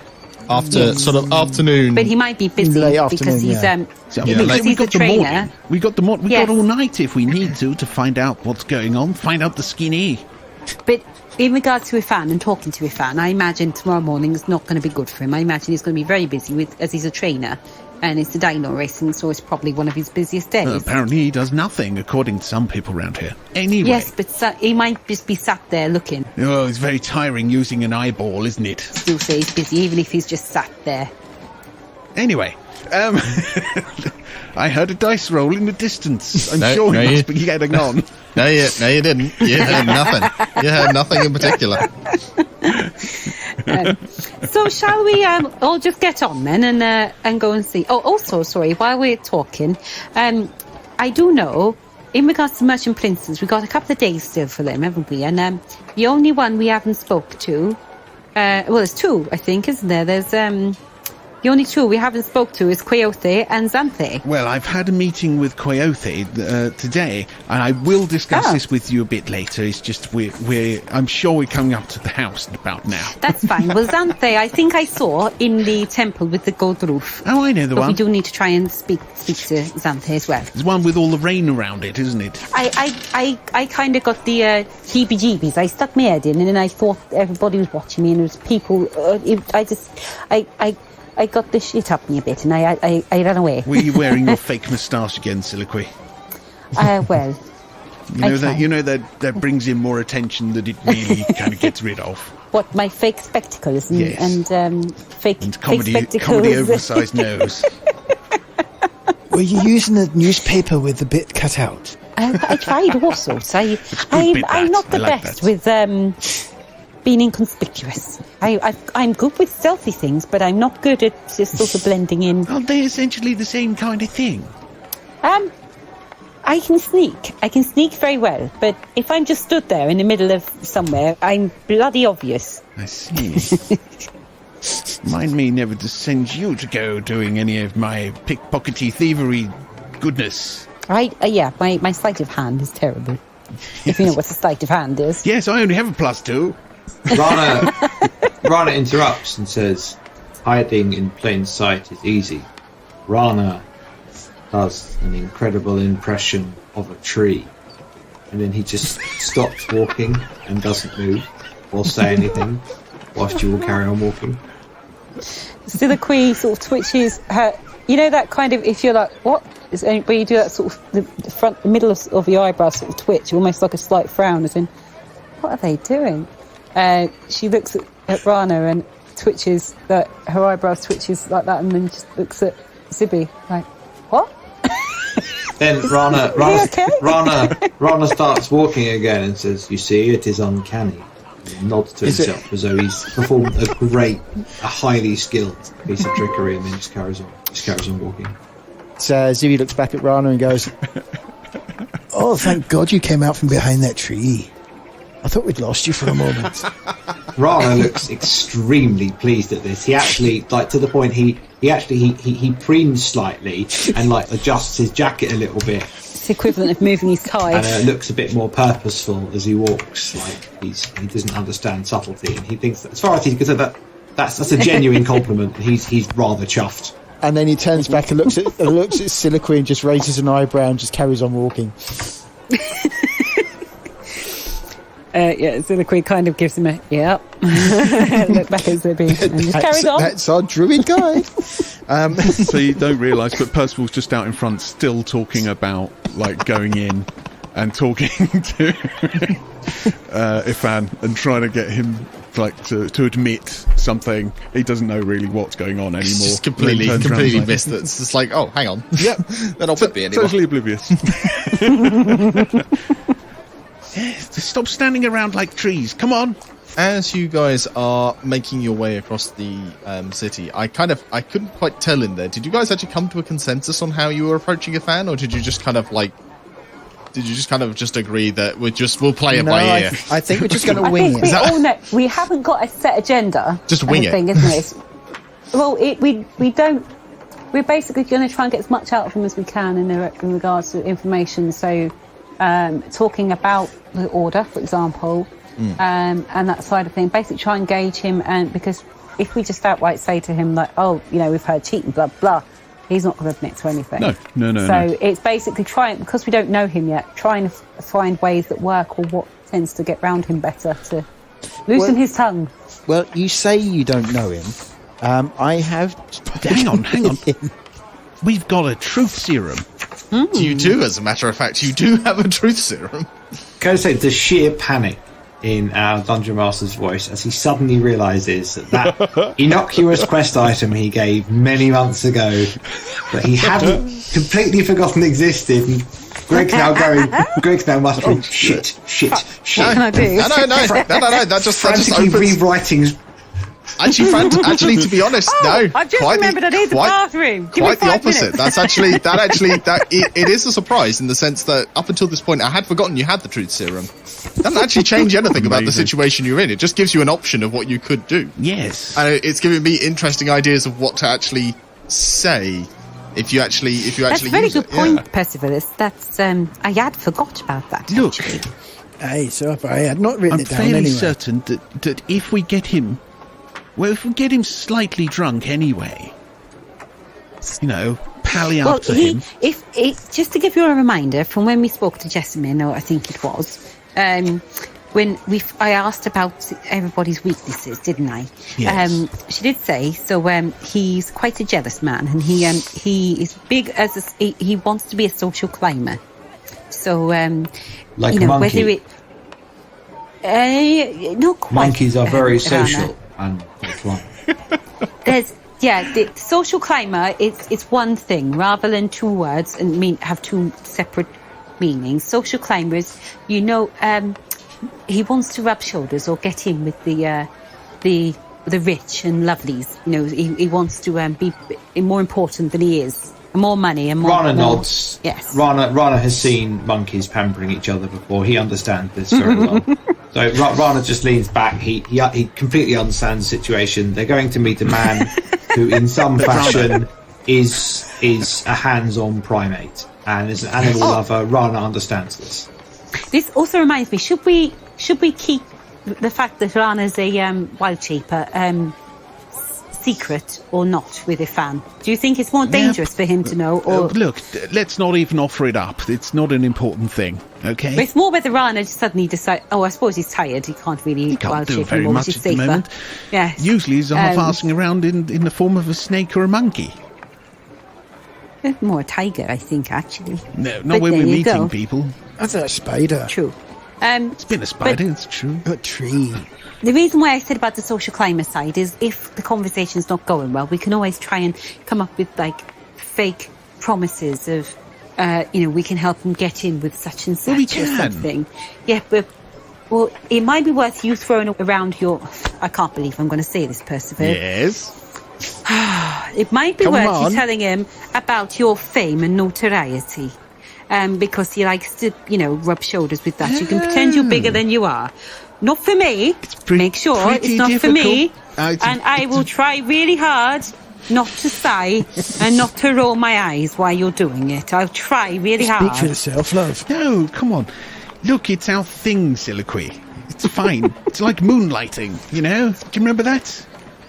After sort of afternoon. But he might be busy Late because afternoon, he's yeah. So, Yeah, because like- we he's a got the trainer. morning. We got the morning. We Yes. got all night if we need to find out what's going on. Find out the skinny. But in regards to Ifan and talking to Ifan, I imagine tomorrow morning is not going to be good for him. I imagine he's going to be very busy as he's a trainer, and it's the dino racing, so it's probably one of his busiest days. Apparently, he does nothing, according to some people around here. Anyway, Yes, but he might just be sat there looking. oh, it's very tiring using an eyeball, isn't it? Still say he's busy, even if he's just sat there. Anyway, I heard a dice roll in the distance. I'm No, sure no, he you- must be getting on. No, you didn't. You heard nothing. You heard nothing in particular. So shall we all just get on then and go and see? Oh, also, sorry, while we're talking, I do know, in regards to Merchant Princes, we've got a couple of days still for them, haven't we? And the only one we haven't spoke to, well, there's two, I think, isn't there? There's the only two we haven't spoke to is Quixote and Xanthe. Well, I've had a meeting with Quixote today, and I will discuss this with you a bit later. It's just I'm sure we're coming up to the house about now. That's fine. Well, Xanthe, I think I saw in the temple with the gold roof. Oh, I know the But we one. do need to try and speak to Xanthe as well. There's one with all the rain around it, isn't it? I kind of got the heebie-jeebies. I stuck my head in, and then I thought everybody was watching me, and there was people. I got the shit up me a bit, and I ran away. Were you wearing your fake moustache again, Soliloquy? Well, You know that brings in more attention than it really kind of gets rid of. what, my fake spectacles and, Yes. and fake and fake comedy spectacles. oversized nose. Were you using a newspaper with the bit cut out? I tried all sorts. I'm that. not I the like best that. with being inconspicuous. I'm good with stealthy things, but I'm not good at just sort of blending in. Aren't they essentially the same kind of thing? I can sneak. I can sneak very well, but if I'm just stood there in the middle of somewhere, I'm bloody obvious. I see. Mind me never to send you to go doing any of my pickpockety thievery goodness. Yeah, my sleight of hand is terrible. If you know what a sleight of hand is. Yes, I only have a +2. Rana interrupts and says, hiding in plain sight is easy. Rana does an incredible impression of a tree. And then he just stops walking and doesn't move or say anything whilst you all carry on walking. Silicui sort of twitches her. You know that kind of, if you're like, what? Where you do that sort of, the middle of your eyebrow sort of twitch, almost like a slight frown, as in, what are they doing? She looks at Rana and twitches, that her eyebrows twitches like that, and then just looks at Zibby like, what? Then Rana starts walking again and says, you see, it is uncanny. He nods to himself as though he's performed a highly skilled piece of trickery, and then just carries on walking. So Zibby looks back at Rana and goes, Oh, thank God you came out from behind that tree. I thought we'd lost you for a moment. Rana looks extremely pleased at this. He actually, like, to the point he preens slightly and like adjusts his jacket a little bit. It's the equivalent of moving his tie. And looks a bit more purposeful as he walks. Like he doesn't understand subtlety, and he thinks that, as far as he's concerned, that's a genuine compliment. He's rather chuffed. and then he turns back and looks at Silicui and just raises an eyebrow and just carries on walking. Silicui kind of gives him a yep. Look back at Zibby and just carries on. That's our druid guide. So you don't realise, but Percival's just out in front, still talking about like going in and talking to Ifan and trying to get him like to admit something. He doesn't know really what's going on anymore. He's just completely missed it. It's just like, oh, hang on. Yep. They're not with me anymore. Totally oblivious. Stop standing around like trees. Come on. As you guys are making your way across the city, I couldn't quite tell in there. Did you guys actually come to a consensus on how you were approaching Ifan, or did you just kind of just agree that we'll play it by ear? I think we're just going to wing it. We all know we haven't got a set agenda. Just wing it. Isn't it? Well, we don't. We're basically going to try and get as much out of him as we can in regards to information. So, talking about the order, for example, and that side of thing. Basically, try and gauge him, and because if we just outright say to him like, "Oh, we've heard cheating, blah blah," he's not going to admit to anything. No. So it's basically because we don't know him yet, trying to find ways that work or what tends to get round him better to loosen his tongue. Well, you say you don't know him. I have... Hang on. We've got a truth serum. You do, as a matter of fact. You do have a truth serum. Can I say the sheer panic in our Dungeon Master's voice as he suddenly realises that innocuous quest item he gave many months ago that he hadn't completely forgotten existed, and Greg's now muttering, shit. What can I do? No. That just Frantically opens... rewriting. Actually, to be honest, no. I've just remembered I need the bathroom. Give Quite me the 5 opposite. minutes. It is a surprise in the sense that up until this point, I had forgotten you had the truth serum. Doesn't actually change anything about the situation you're in. It just gives you an option of what you could do. Yes. And it's giving me interesting ideas of what to actually say if you actually That's a very use good it. point, Yeah. Percival. I had forgot about that. Look, Aye, so I had not written I'm it down fairly anyway. certain that if we get him... Well, if we get him slightly drunk anyway, pally up to him. Just to give you a reminder from when we spoke to Jessamine, or I think it was, when I asked about everybody's weaknesses, didn't I? Yes. She did say so. He's quite a jealous man, and he is big as he wants to be a social climber. So, Like a monkey. Whether it, not quite. Monkeys are very Rana. social and they climb. the social climber, it's one thing rather than two words and have two separate meanings. Social climber is, he wants to rub shoulders or get in with the rich and lovelies. He wants to be more important than he is. More money and more... Rana nods. Yes. Rana has seen monkeys pampering each other before. He understands this very well. So Rana just leans back. He completely understands the situation. They're going to meet a man who, in some fashion, is a hands-on primate and is an animal lover. Rana understands this. This also reminds me. Should we keep the fact that Rana's a wild shaper secret or not with a fan? Do you think it's more dangerous for him to know? Or look, let's not even offer it up. It's not an important thing, okay? But it's more whether Rana just suddenly decide. Oh, I suppose he's tired. He can't really can't do shape very anymore, much which at is the safer. moment. Yes. Usually he's half-arsing around in the form of a snake or a monkey. More a tiger, I think, actually. No, not But when there we're you meeting go. people. I thought a spider. True. It's been a spider, it's true. A tree. The reason why I said about the social climber side is if the conversation's not going well, we can always try and come up with fake promises of, we can help him get in with such and such we or can. something. Yeah, but it might be worth you throwing around your. I can't believe I'm going to say this, Percival. Yes. It might be Come worth on. you telling him about your fame and notoriety. Because he likes to, rub shoulders with that. You can pretend you're bigger than you are. Not for me. Make sure it's not for me. And I will try really hard not to sigh and not to roll my eyes while you're doing it. I'll try really Speak for hard. yourself, love. No, come on. Look, it's our thing, Soliloquy. It's fine. It's like moonlighting, Do you remember that?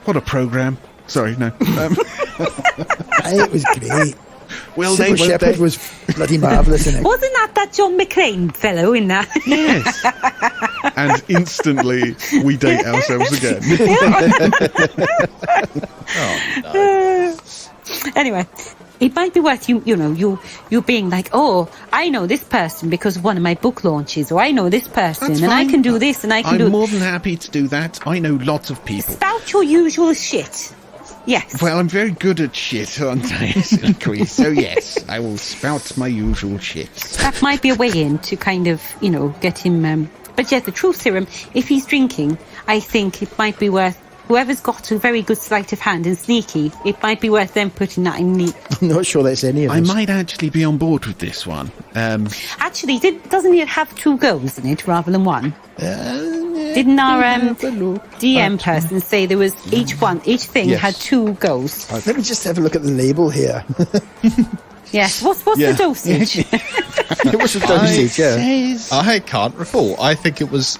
What a program. Sorry, no. It was great. Well, Sybil Shepherd was bloody marvellous in it. Wasn't that John McClane fellow in that? Yes. And instantly we date ourselves again. Anyway, it might be worth you being like, oh, I know this person because of one of my book launches, or I know this person, That's and I fine. can do this, and I can I'm do... more than happy to do that. I know lots of people. Spout your usual shit. Yes. Well, I'm very good at shit, aren't I, Soliloquy? So yes, I will spout my usual shit. That might be a way in to kind of, get him... But yeah, the truth serum, if he's drinking, I think it might be worth... Whoever's got a very good sleight of hand and sneaky, it might be worth them putting that in the... I'm not sure that's any of us. I might actually be on board with this one. Actually, doesn't it have two goals in it rather than one? Didn't our DM person say there was each thing Yes. had two goals? Let me just have a look at the label here. Yes. What's the dosage? It was a dosage, yeah. I can't recall. I think it was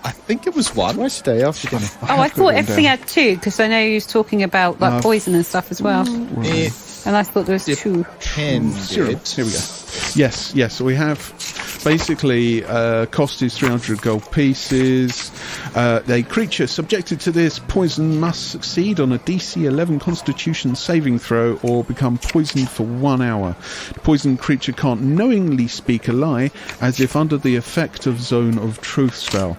one. Why stay after dinner? I thought everything had two because I know he was talking about poison and stuff as well. It And I thought there was two. depended. Here we go. Yes. We have basically cost is 300 gold pieces. A creature subjected to this poison must succeed on a DC 11 Constitution saving throw or become poisoned for 1 hour. The poisoned creature can't knowingly speak a lie, as if under the effect of Zone of Truth spell.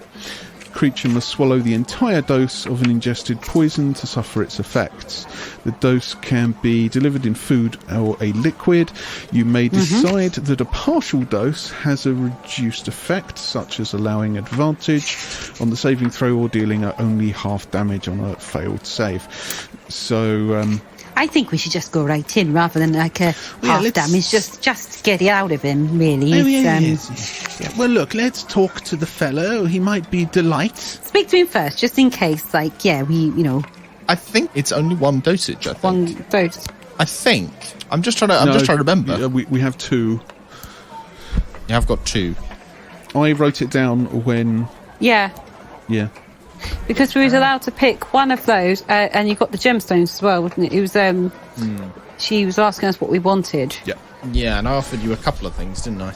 Creature must swallow the entire dose of an ingested poison to suffer its effects. The dose can be delivered in food or a liquid. You may decide that a partial dose has a reduced effect, such as allowing advantage on the saving throw or dealing only half damage on a failed save. So, I think we should just go right in rather than like a half let's- damage. Just get it out of him, really. Oh, It's, yes. Well, look, let's talk to the fellow. He might be delight. Speak to him first, just in case. I think it's only one dosage. I think. one dose. I think. I'm just trying to remember. We have two. Yeah, I've got two. I wrote it down when. Yeah. Because we was allowed to pick one of those, and you got the gemstones as well, wasn't it? It was she was asking us what we wanted. Yeah. Yeah, and I offered you a couple of things, didn't I?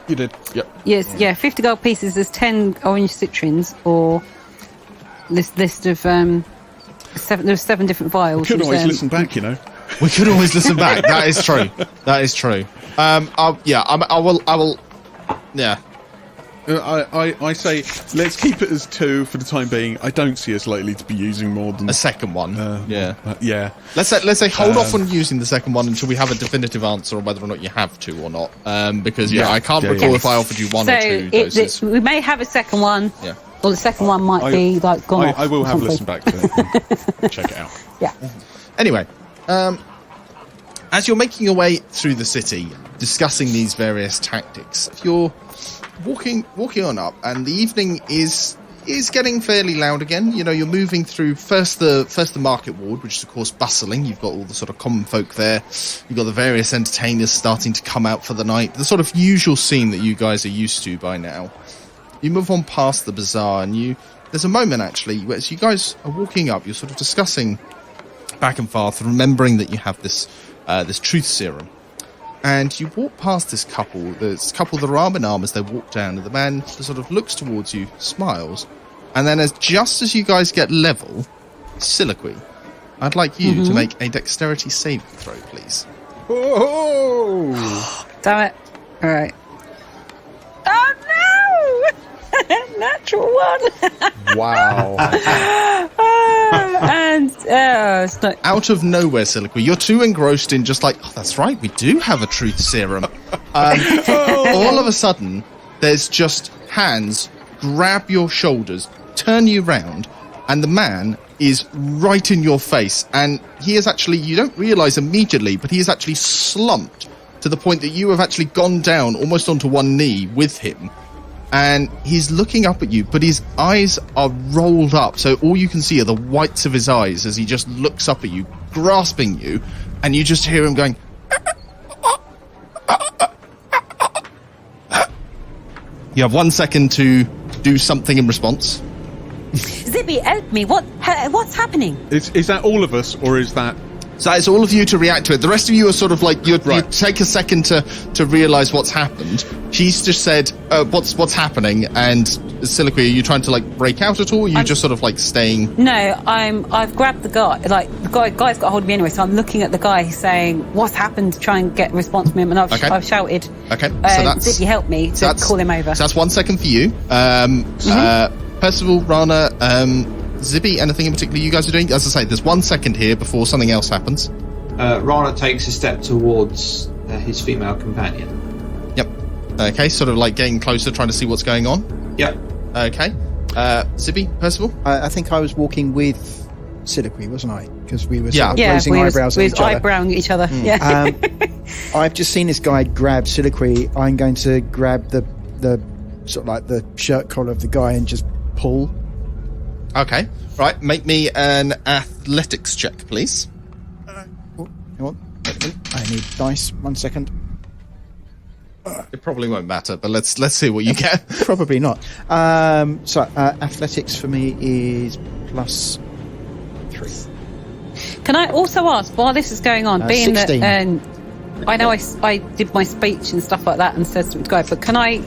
You did. Yep. Yes, 50 gold pieces. There's 10 orange citrons, or this list of 7. There's 7 different vials. Could It was, always listen back, We could always listen back. That is true. I will. Yeah. I say let's keep it as 2 for the time being. I don't see us likely to be using more than A second one. Yeah. Let's say hold off on using the second one until we have a definitive answer on whether or not you have to or not. Because I can't recall if I offered you 1 or 2 doses. We may have a second one. Yeah. Or the second one might be like gone off. I will or have something. listened back to it and check it out. Yeah. Anyway, as you're making your way through the city, discussing these various tactics, you're walking on up, and the evening is getting fairly loud again. You know, you're moving through first the market ward, which is of course bustling. You've got all the sort of common folk there. You've got the various entertainers starting to come out for the night. The sort of usual scene that you guys are used to by now. You move on past the bazaar, and there's a moment actually where as you guys are walking up, you're sort of discussing back and forth, remembering that you have this truth serum. And you walk past this couple that are arm in arm as they walk down, and the man sort of looks towards you, smiles, and then just as you guys get level, Soliloquy, I'd like you to make a dexterity saving throw, please. Oh! Damn it. All right. Oh, no! Natural one. Wow. And it's not. Out of nowhere, Soliloquy, you're too engrossed in just like, oh, that's right, we do have a truth serum. All of a sudden, there's just hands grab your shoulders, turn you round, and the man is right in your face. And he is actually, you don't realise immediately, but he is actually slumped to the point that you have actually gone down almost onto one knee with him. And he's looking up at you, but his eyes are rolled up, so all you can see are the whites of his eyes as he just looks up at you, grasping you, and you just hear him going... You have 1 second to do something in response. Zippy, help me. What's happening? Is that all of us, or is that... So it's all of you to react to it. The rest of you are sort of like, you take a second to realise what's happened. She's just said, what's happening? And Soliloquy, are you trying to like break out at all? Or are you just sort of like staying? No, I've grabbed the guy. Like the guy's got a hold of me anyway. So I'm looking at the guy saying, "What's happened?" to try and get a response from him. And I've shouted, "Okay, so that's Zippy, help me!" to call him over. So that's 1 second for you. Percival, Rana, Zippy, anything in particular you guys are doing? As I say, there's 1 second here before something else happens. Rana takes a step towards his female companion. Yep. Okay, sort of like getting closer, trying to see what's going on. Yep. Okay. Zippy, Percival? I think I was walking with Soliloquy, wasn't I? Because we were sort of raising we eyebrows at each other. eyebrowing each other. Yeah. I've just seen this guy grab Soliloquy. I'm going to grab the sort of like the shirt collar of the guy and just pull. Okay. Right, make me an athletics check, please. Hang on. I need dice. 1 second. It probably won't matter, but let's see what you get. Probably not. So athletics for me is +3. Can I also ask, while this is going on, being 16. that I know I did my speech and stuff like that and said something to go, but can I,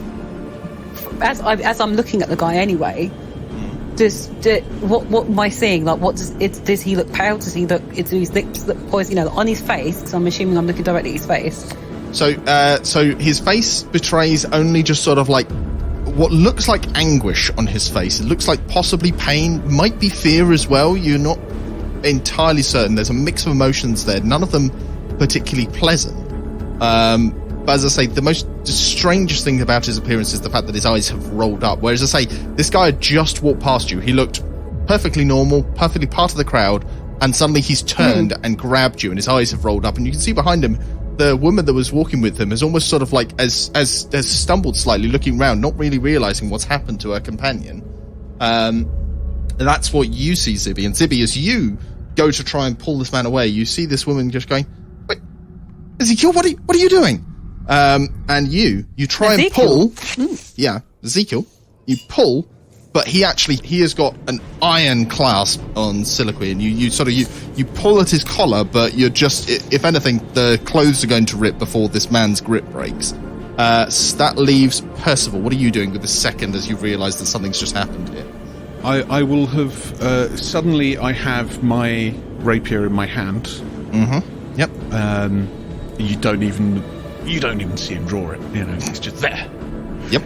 as I'm looking at the guy anyway, what am I seeing? Like, does he look pale? Does he look? Do his lips look poised? You know, on his face? Because I'm assuming I'm looking directly at his face. So his face betrays only just sort of like what looks like anguish on his face. It looks like possibly pain, might be fear as well. You're not entirely certain. There's a mix of emotions there, none of them particularly pleasant. But as I say, the most strangest thing about his appearance is the fact that his eyes have rolled up. Whereas I say, this guy had just walked past you. He looked perfectly normal, perfectly part of the crowd, and suddenly he's turned and grabbed you, and his eyes have rolled up. And you can see behind him, the woman that was walking with him has almost sort of like has stumbled slightly, looking around, not really realising what's happened to her companion. And that's what you see, Zibby. And Zibby, as you go to try and pull this man away, you see this woman just going, "Wait, Ezekiel, what are you doing?" And you try Ezekiel. and pull. Yeah, Ezekiel. You pull, but he has got an iron clasp on Soliloquy, and you pull at his collar, but you're just, if anything, the clothes are going to rip before this man's grip breaks. So that leaves Percival. What are you doing with the second as you realise that something's just happened here? I will have suddenly I have my rapier in my hand. Mm-hmm. Yep. You don't even see him draw it. You know, it's just there. Yep.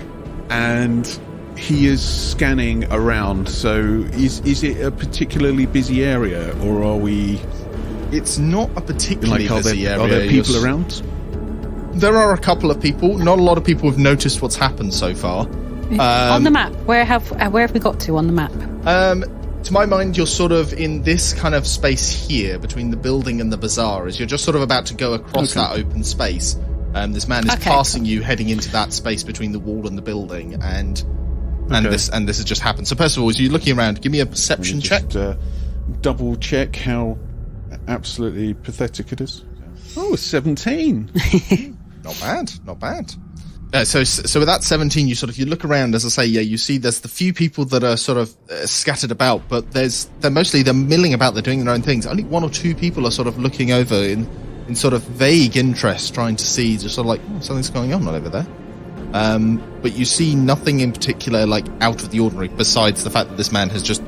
and he is scanning around. So is it a particularly busy area, or are we? It's not a particularly busy area. Are there people around? There are a couple of people. Not a lot of people have noticed what's happened so far. On the map, where have we got to on the map? To my mind, you're sort of in this kind of space here between the building and the bazaar, as you're just sort of about to go across that open space. This man is passing you, heading into that space between the wall and the building, and this has just happened. So first of all, as you're looking around, give me a perception check. Double check how absolutely pathetic it is. Oh, 17. Not bad. So with that 17, you look around, as I say, you see there's the few people that are sort of scattered about, but they're milling about, they're doing their own things. Only one or two people are sort of looking over in sort of vague interest, trying to see, just sort of like, something's going on over there. But you see nothing in particular, like, out of the ordinary, besides the fact that this man has just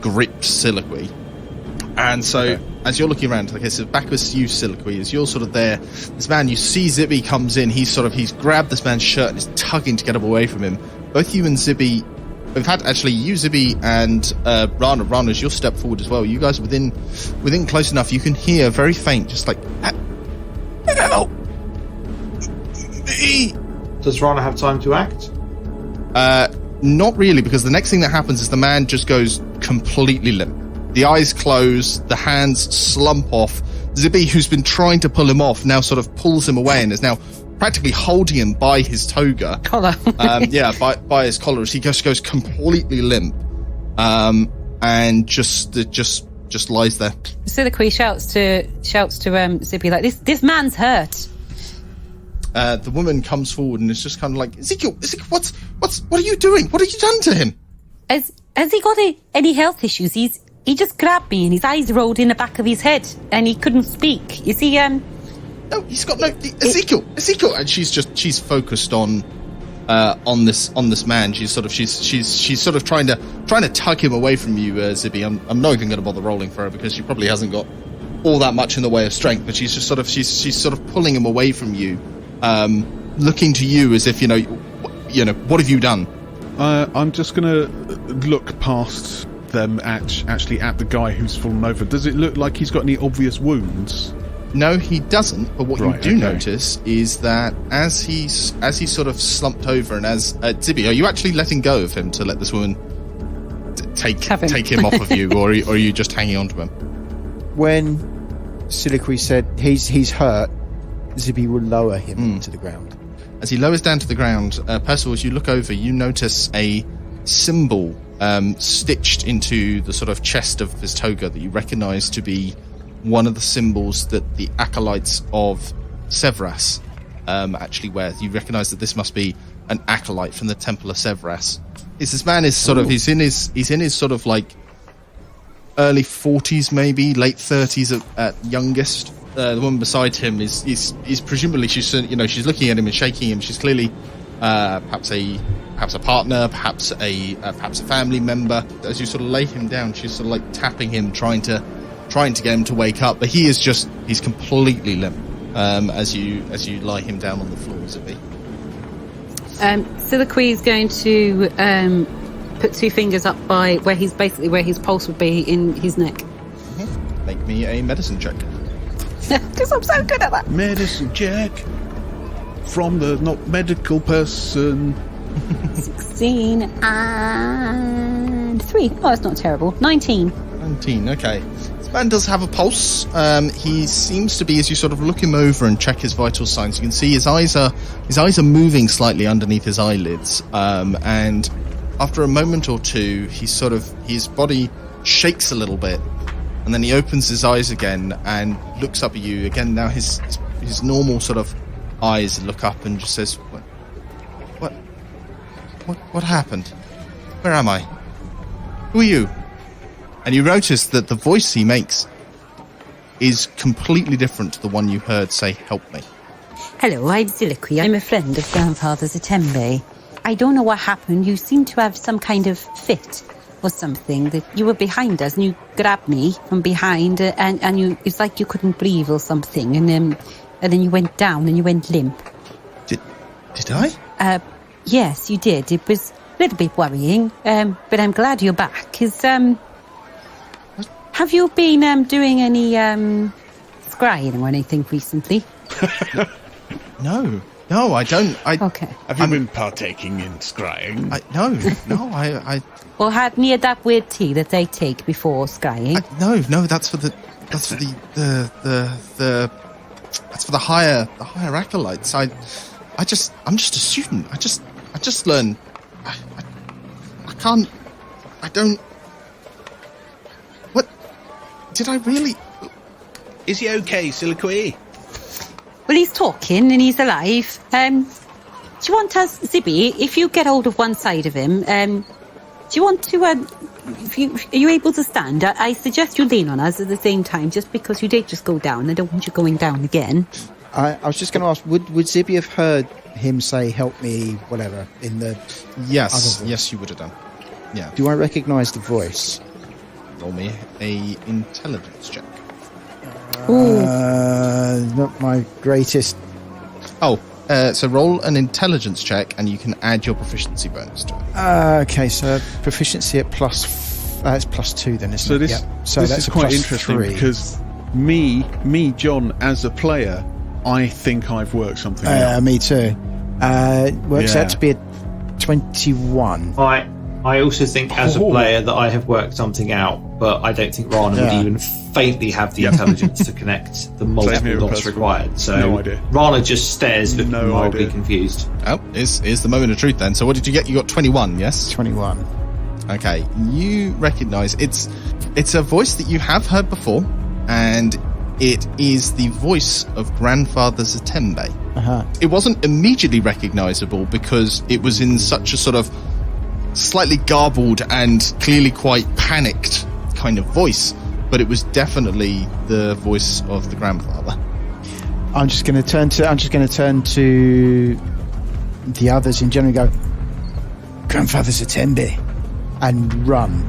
gripped Soliloquy. And so, as you're looking around, okay, so back with you, Soliloquy, as you're sort of there, this man, you see Zibby comes in, he's grabbed this man's shirt and is tugging to get him away from him. Both you and Zibby, in fact, actually, you, Zibby, and Rana, as you'll step forward as well, you guys are within close enough, you can hear very faint, just like, help me. Does Rana have time to act? Not really, because the next thing that happens is the man just goes completely limp. The eyes close, the hands slump off. Zibby, who's been trying to pull him off, now sort of pulls him away and is now practically holding him by his toga. Collar. By his collar, as he just goes completely limp, and just lies there. Soliloquy shouts to Zibby, like, this man's hurt. The woman comes forward and is just kind of like, Ezekiel, what are you doing? What have you done to him? Has he got any health issues? He just grabbed me and his eyes rolled in the back of his head and he couldn't speak. You see, no, he's got no Ezekiel, and she's focused on this man. She's sort of trying to tug him away from you, Zibby. I'm not even going to bother rolling for her because she probably hasn't got all that much in the way of strength, but she's sort of pulling him away from you, looking to you as if you know what have you done? I'm just going to look past them actually at the guy who's fallen over. Does it look like he's got any obvious wounds? No, he doesn't. But what you do notice is that as he sort of slumped over, and as Zibby, are you actually letting go of him to let this woman take him off of you, or are you just hanging on to him? When Soliloquy said he's hurt, Zibby will lower him to the ground. As he lowers down to the ground, Percival, as you look over, you notice a symbol stitched into the sort of chest of his toga that you recognise to be one of the symbols that the acolytes of Severas actually wear. You recognise that this must be an acolyte from the Temple of Severas. This man is sort of he's in his sort of like early 40s, maybe late 30s at youngest. The woman beside him is presumably she's looking at him and shaking him. She's clearly perhaps a partner, perhaps a family member. As you sort of lay him down, she's sort of like tapping him, trying to get him to wake up. But he's completely limp as you lie him down on the floor, Zibby. Soliloquy is going to put two fingers up by where his pulse would be in his neck. Mm-hmm. Make me a medicine check. Because I'm so good at that. Medicine check from the not medical person. 16 and 3. Oh, that's not terrible. 19. 19, okay. This man does have a pulse. He seems to be, as you sort of look him over and check his vital signs, you can see his eyes are moving slightly underneath his eyelids. And after a moment or two, his body shakes a little bit. And then he opens his eyes again and looks up at you again. Now his normal sort of eyes look up and just says, What happened? Where am I? Who are you? And you notice that the voice he makes is completely different to the one you heard say, help me. Hello, I'm Soliloquy. I'm a friend of Grandfather's at Tembe. I don't know what happened. You seem to have some kind of fit or something. That you were behind us and you grabbed me from behind and you, it's like you couldn't breathe or something. And then you went down and you went limp. Did I? Yes, you did. It was a little bit worrying, but I'm glad you're back. Have you been doing any scrying or anything recently? No, I don't. Okay. Have you been partaking in scrying? I Or had near that weird tea that they take before scrying? no. That's for the higher acolytes. I'm just a student. I just learn. I can't. I don't. What? Did I really? Is he okay, Siliqui? Well, he's talking and he's alive. Do you want us, Zibby, if you get hold of one side of him, do you want to, are you able to stand? I suggest you lean on us at the same time, just because you did just go down. I don't want you going down again. I was just going to ask, would Zibby have heard him say, help me, whatever, in the... Yes, you would have done. Yeah. Do I recognise the voice? Roll me a intelligence check. Not my greatest. So roll an intelligence check, and you can add your proficiency bonus to it. Okay, so proficiency at it's +2 then, isn't So it? this, Yep. So this that's is a quite +3. interesting because me, John, as a player, I think I've worked something out. Me too. Works Yeah. out to be a 21. I also think as a player that I have worked something out, but I don't think Rana would even faintly have the intelligence to connect the multiple dots required. So no idea. Rana just stares, looking mildly confused. Oh, is the moment of truth then. So what did you get? You got 21, yes? 21. Okay, you recognise it's a voice that you have heard before, and it is the voice of Grandfather Zatembe. It wasn't immediately recognisable because it was in such a sort of slightly garbled and clearly quite panicked kind of voice, but it was definitely the voice of the grandfather. I'm just going to turn to the others in general and go, Grandfather Zatembe, and run.